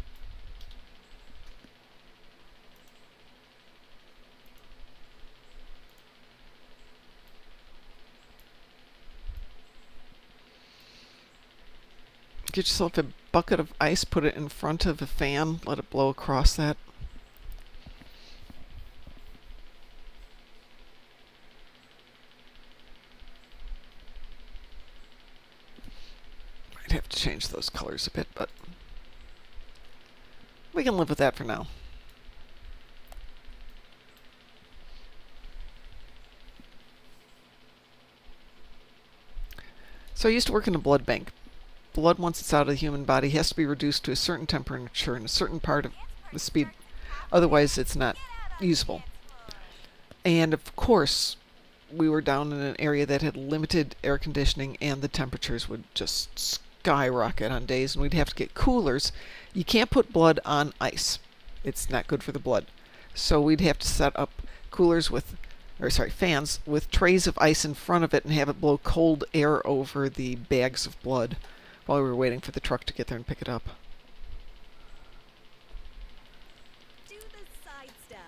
Get yourself a bucket of ice, put it in front of a fan, let it blow across that. Might have to change those colors a bit, but we can live with that for now. So I used to work in a blood bank. Blood, once it's out of the human body, has to be reduced to a certain temperature and a certain part of the speed. Otherwise, it's not usable. And of course, we were down in an area that had limited air conditioning, and the temperatures would just skyrocket on days, and we'd have to get coolers. You can't put blood on ice. It's not good for the blood. So we'd have to set up coolers with, fans with trays of ice in front of it and have it blow cold air over the bags of blood while we were waiting for the truck to get there and pick it up. Do the side step.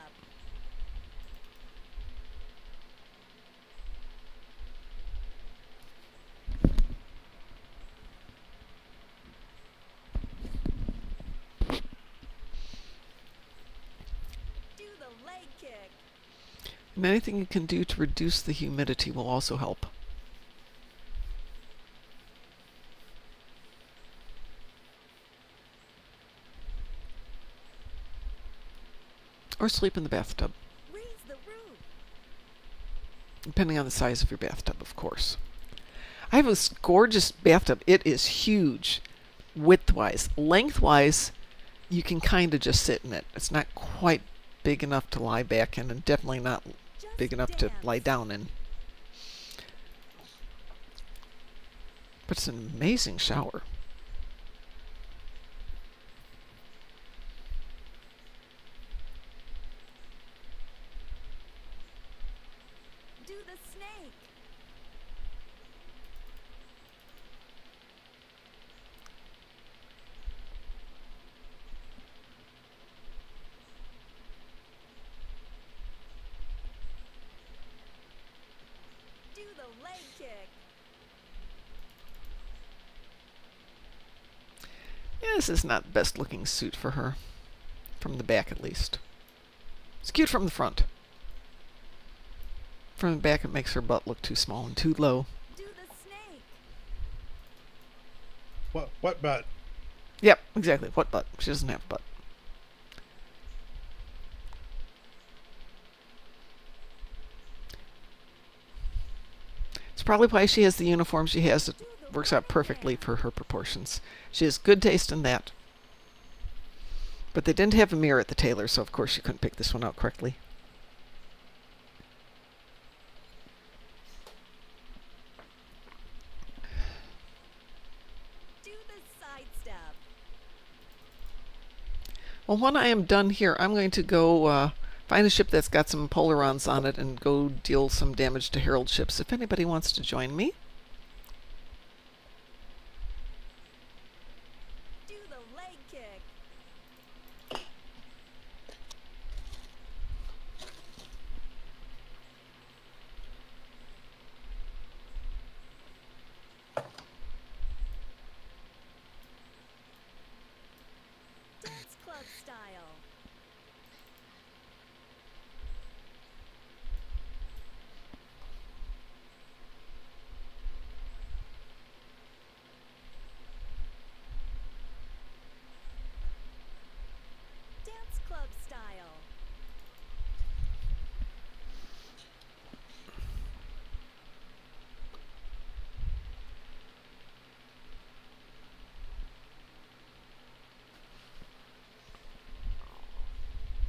Do the leg kick. And anything you can do to reduce the humidity will also help. Or sleep in the bathtub, Raise the roof. depending on the size of your bathtub, of course. I have this gorgeous bathtub. It is huge. widthwise. Lengthwise, you can kind of just sit in it. It's not quite big enough to lie back in, and definitely not Just big enough to dance. lie down in. But it's an amazing shower. Do the snake. Do the leg kick. Yeah, this is not the best looking suit for her. From the back, at least. It's cute from the front. From the back, it makes her butt look too small and too low. Do the snake. What butt? Yep, exactly. What butt? She doesn't have a butt. It's probably why she has the uniform she has. It works out perfectly for her proportions. She has good taste in that. But they didn't have a mirror at the tailor, so of course she couldn't pick this one out correctly. Do the side step. Well, when I am done here, I'm going to go find a ship that's got some polarons on it and go deal some damage to Herald ships. If anybody wants to join me. Do the leg kick. Dance club style. Dance club style.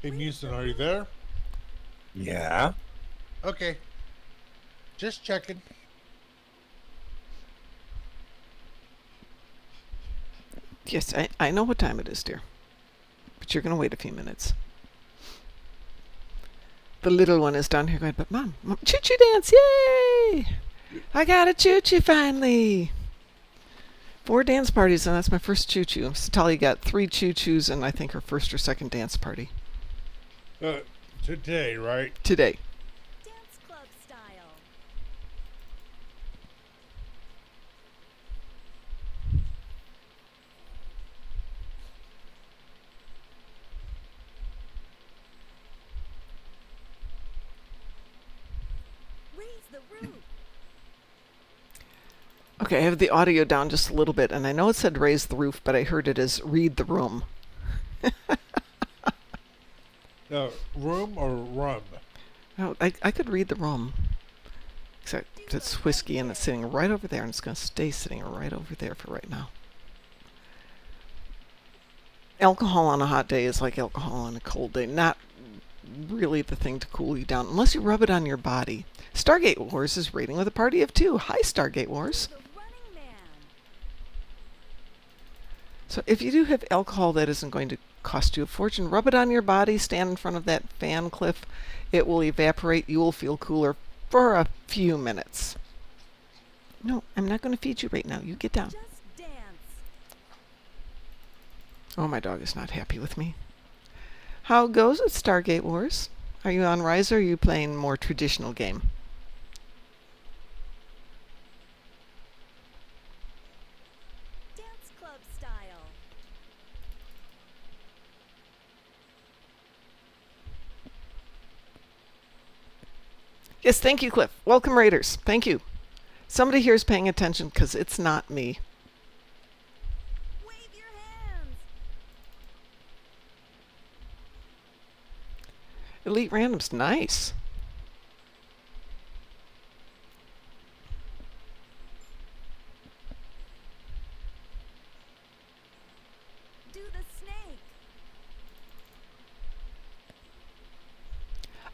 Hey, Musin, are you there? Yeah. Okay. Just checking. Yes, I know what time it is, dear. But you're going to wait a few minutes. The little one is down here going, but Mom, choo-choo dance, yay! I got a choo-choo finally! 4 dance parties, and that's my first choo-choo. Satalia got 3 choo-choos and I think her first or second dance party Today, right? today. Dance club style. Raise the roof. Okay, I have the audio down just a little bit, and I know it said raise the roof, but I heard it as read the room. Room or rum? Oh, I could read the room. Except it's whiskey and it's sitting right over there, and it's going to stay sitting right over there for right now. Alcohol on a hot day is like alcohol on a cold day. Not really the thing to cool you down, unless you rub it on your body. Stargate Wars is raiding with a party of 2. Hi, Stargate Wars. The running man. So if you do have alcohol that isn't going to cost you a fortune, rub it on your body, stand in front of that fan cliff. It will evaporate. You will feel cooler for a few minutes. No, I'm not going to feed you right now. You get down. Just dance. Oh, my dog is not happy with me. How goes it, Stargate Wars? Are you on Rise or are you playing more traditional game? Dance club style. Yes, thank you, Cliff. Welcome, Raiders. Thank you. Somebody here is paying attention because it's not me. Wave your hands. Elite Random's nice.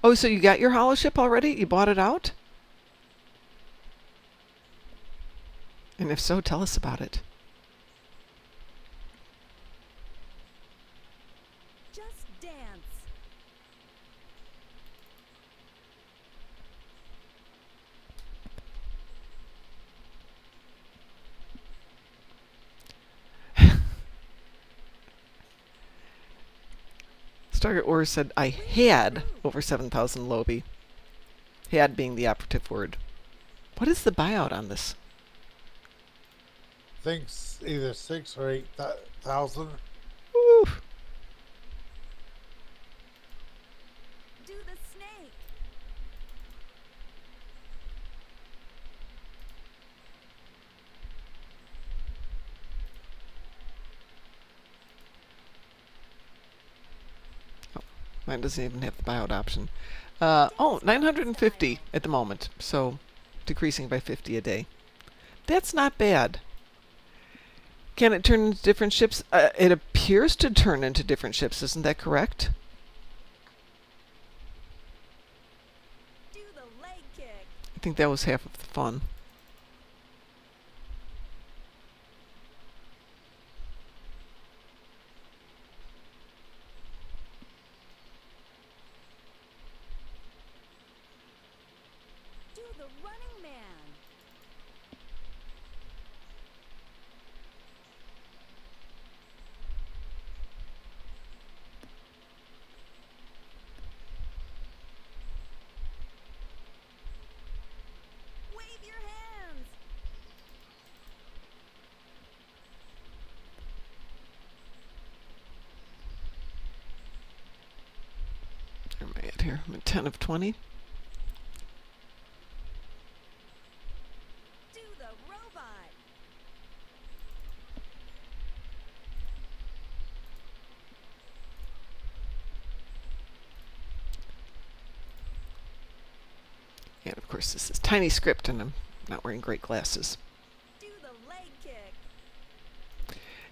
Oh, so you got your hollow ship already? You bought it out? And if so, tell us about it. Just dance. Stargate Wars said I had over 7,000 Lobi. Had being the operative word. What is the buyout on this? think either 6 or 8,000. Woo. Do the snake. Mine doesn't even have the buyout option. 950 at the moment, so decreasing by 50 a day. That's not bad. Can it turn into different ships? It appears to turn into different ships, isn't that correct? Do the leg kick. I think that was half of the fun. Do the running man. Wave your hands. Where am I at here? I'm at 10 of 20. Do the robot. And of course, this is tiny script, and I'm not wearing great glasses. Do the leg kick.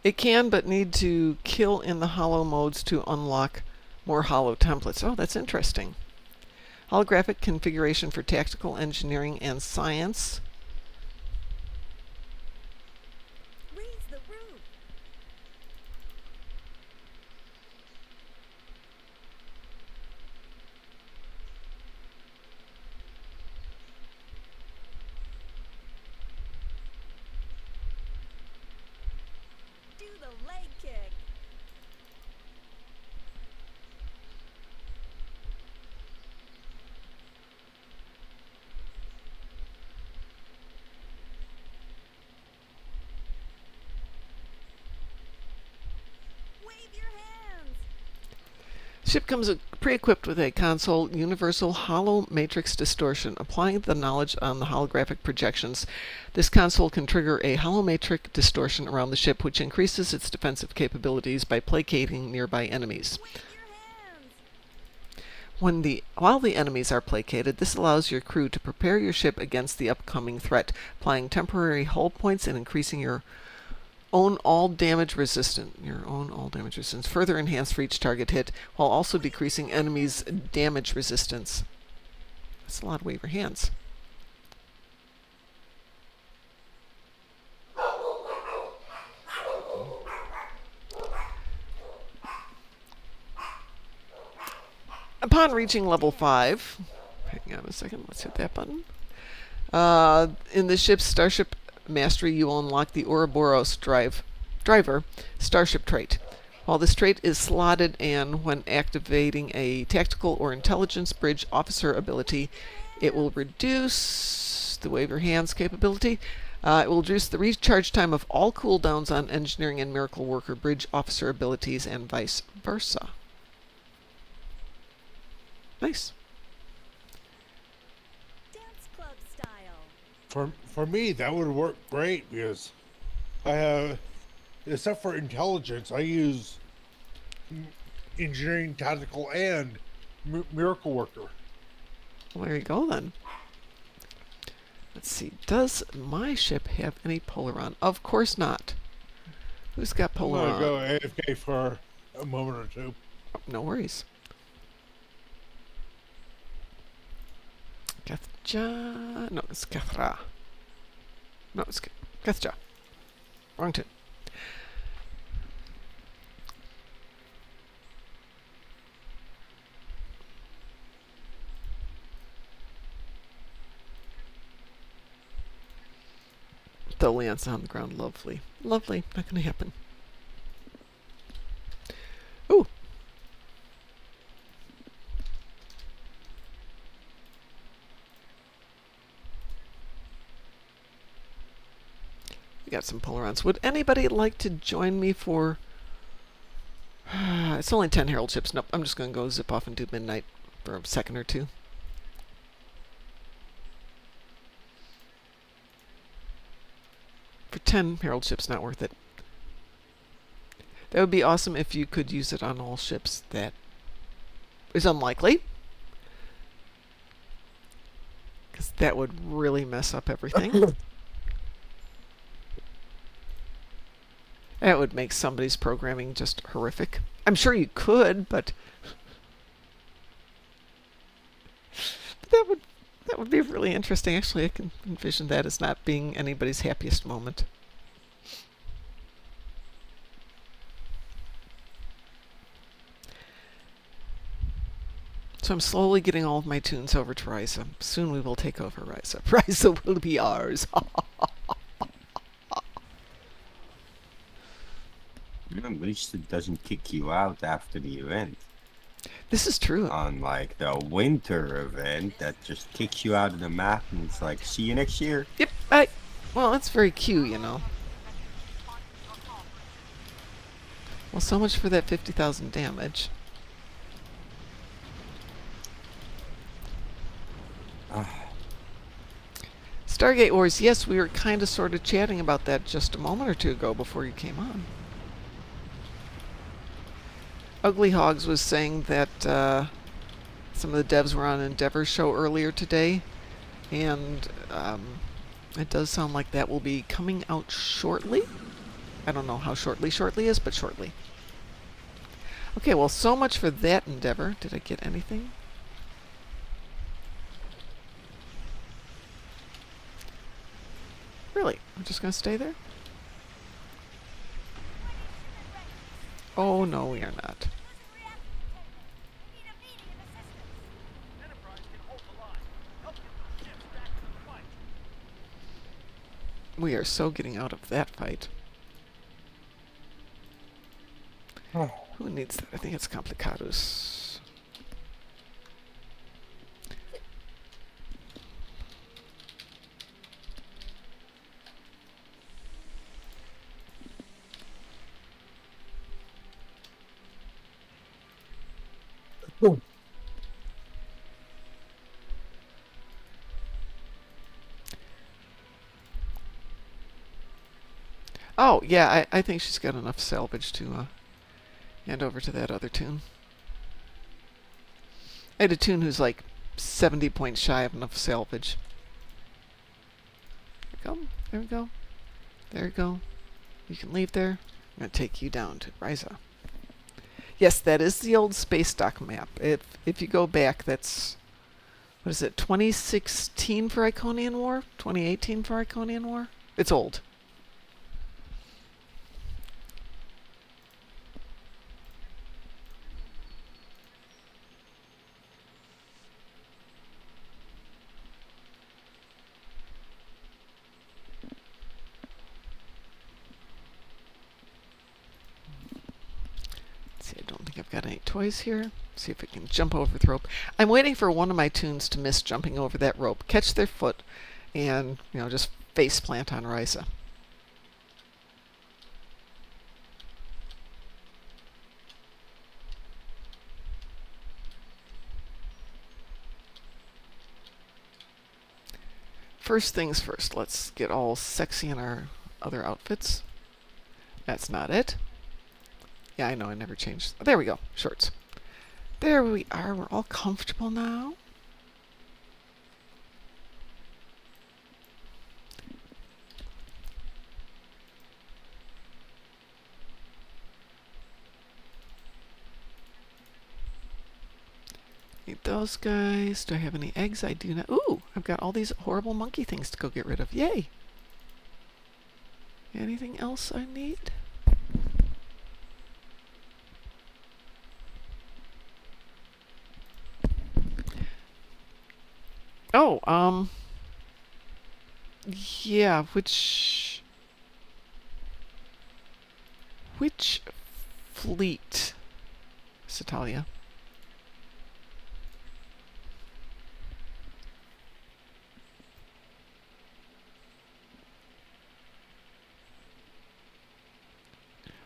It can, but need to kill in the hollow modes to unlock more hollow templates. Oh, that's interesting. Holographic configuration for tactical engineering and science. Raise the roof. Do the leg kick. Wave your hands. Ship comes pre-equipped with a console universal hollow matrix distortion. Applying the knowledge on the holographic projections, this console can trigger a hollow matrix distortion around the ship, which increases its defensive capabilities by placating nearby enemies. Wave your hands. While the enemies are placated, this allows your crew to prepare your ship against the upcoming threat, applying temporary hull points and increasing your own all damage resistance, further enhanced for each target hit, while also decreasing enemies' damage resistance. That's a lot of wave your hands. Upon reaching level 5, hang on a second, let's hit that button. In the ship's Starship Mastery, you will unlock the Ouroboros Driver Starship trait. While this trait is slotted and when activating a tactical or intelligence bridge officer ability, it will reduce the wave your hands capability. It will reduce the recharge time of all cooldowns on engineering and miracle worker bridge officer abilities and vice versa. Nice. Dance club style. For me, that would work great because I have, except for intelligence, I use engineering, tactical, and miracle worker. Well, there you go then. Let's see. Does my ship have any Polaron? Of course not. Who's got I'm Polaron? gonna go AFK for a moment or two. No worries. Kathja. No, it's Kathra. No, it's Kathja. Wrong tune. The Leon's on the ground. Lovely. Lovely. Not going to happen. Ooh. We got some Polarons. Would anybody like to join me for... it's only 10 Herald ships. Nope, I'm just going to go zip off and do midnight for a second or two. For 10 Herald ships, not worth it. That would be awesome if you could use it on all ships. That is unlikely, because that would really mess up everything. That would make somebody's programming just horrific. I'm sure you could, but that would be really interesting. Actually, I can envision that as not being anybody's happiest moment. So I'm slowly getting all of my tunes over to Ryza. Soon we will take over Ryza. Ryza will be ours. At least it doesn't kick you out after the event. This is true. Unlike the winter event that just kicks you out of the map and it's like, see you next year. Yep. Well, that's very cute, you know. Well, so much for that 50,000 damage. Stargate Wars, yes, we were kind of sort of chatting about that just a moment or two ago before you came on. Ugly Hogs was saying that some of the devs were on Endeavor's show earlier today, and it does sound like that will be coming out shortly. I don't know how shortly is, but shortly. Okay, well, so much for that endeavor. Did I get anything? Really? I'm just going to stay there? Oh, no, we are not. We are so getting out of that fight. Who needs that? I think it's Complicados. Oh, yeah, I think she's got enough salvage to hand over to that other tune. I had a tune who's like 70 points shy of enough salvage. There we go. There we go. There we go. You can leave there. I'm going to take you down to Ryza. Yes, that is the old space dock map. If you go back, that's... What is it? 2016 for Iconian War? 2018 for Iconian War? It's old. See, I don't think I've got any toys here. See if I can jump over the rope. I'm waiting for one of my tunes to miss jumping over that rope, catch their foot, and, you know, just face plant on Ryza. First things first, let's get all sexy in our other outfits. That's not it. Yeah, I know, I never changed. Oh, there we go, shorts. There we are, we're all comfortable now. Eat those guys. Do I have any eggs? I do not. Ooh, I've got all these horrible monkey things to go get rid of. Yay! Anything else I need? Oh, yeah, which fleet, Satalia?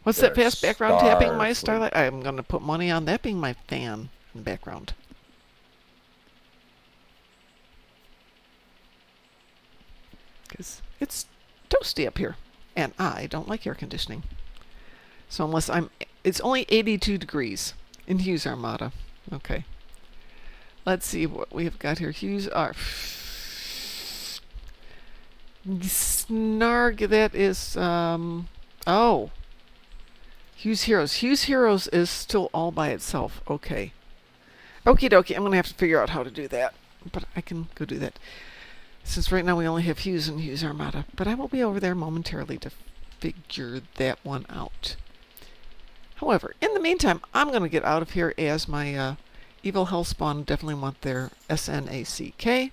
What's that The fast background tapping? My Starfleet. starlight. I'm gonna put money on that being my fan in the background. Because it's toasty up here, and I don't like air conditioning. So unless it's only 82 degrees in Hughes Armada. Okay. Let's see what we have got here. Hughes are Snarg. That is oh, Hughes Heroes. Hughes Heroes is still all by itself. Okay. Okie dokie. I'm gonna have to figure out how to do that, but I can go do that. Since right now we only have Hughes and Hughes Armada. But I will be over there momentarily to figure that one out. However, in the meantime, I'm going to get out of here as my Evil Hellspawn definitely want their SNACK.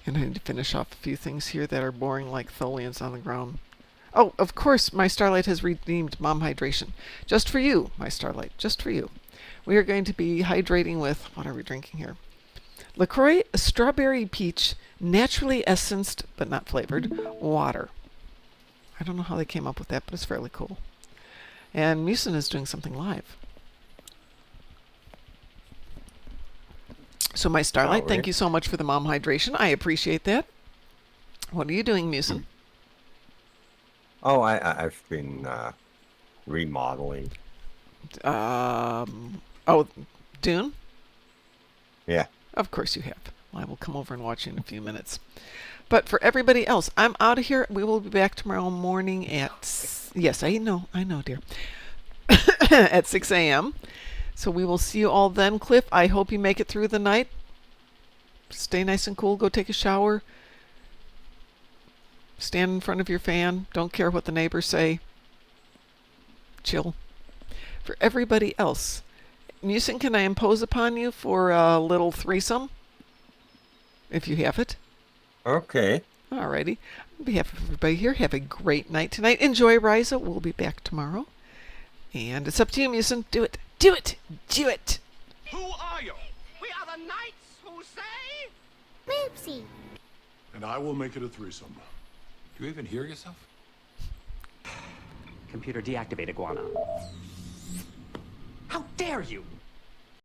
And I need to finish off a few things here that are boring like Tholians on the ground. Oh, of course, my Starlight has redeemed Mom Hydration. Just for you, my Starlight. Just for you. We are going to be hydrating with, what are we drinking here? LaCroix Strawberry Peach Naturally Essenced, but not flavored, water. I don't know how they came up with that, but it's fairly cool. And Musin is doing something live. So my Starlight, thank you so much for the Mom Hydration. I appreciate that. What are you doing, Musin? Oh, I've been remodeling. Oh, Dune? Yeah. Of course you have. Well, I will come over and watch you in a few minutes. But for everybody else, I'm out of here. We will be back tomorrow morning at... Yes, I know, dear. At 6 a.m. So we will see you all then. Cliff, I hope you make it through the night. Stay nice and cool. Go take a shower. Stand in front of your fan. Don't care what the neighbors say. Chill. For everybody else, Musin, can I impose upon you for a little threesome? If you have it. Okay. Alrighty. On behalf of everybody here, have a great night tonight. Enjoy Ryza. We'll be back tomorrow. And it's up to you, Musin. Do it. Do it. Do it. Who are you? We are the knights who say... Moopsie. And I will make it a threesome. Do you even hear yourself? Computer deactivate, Iguana. How dare you!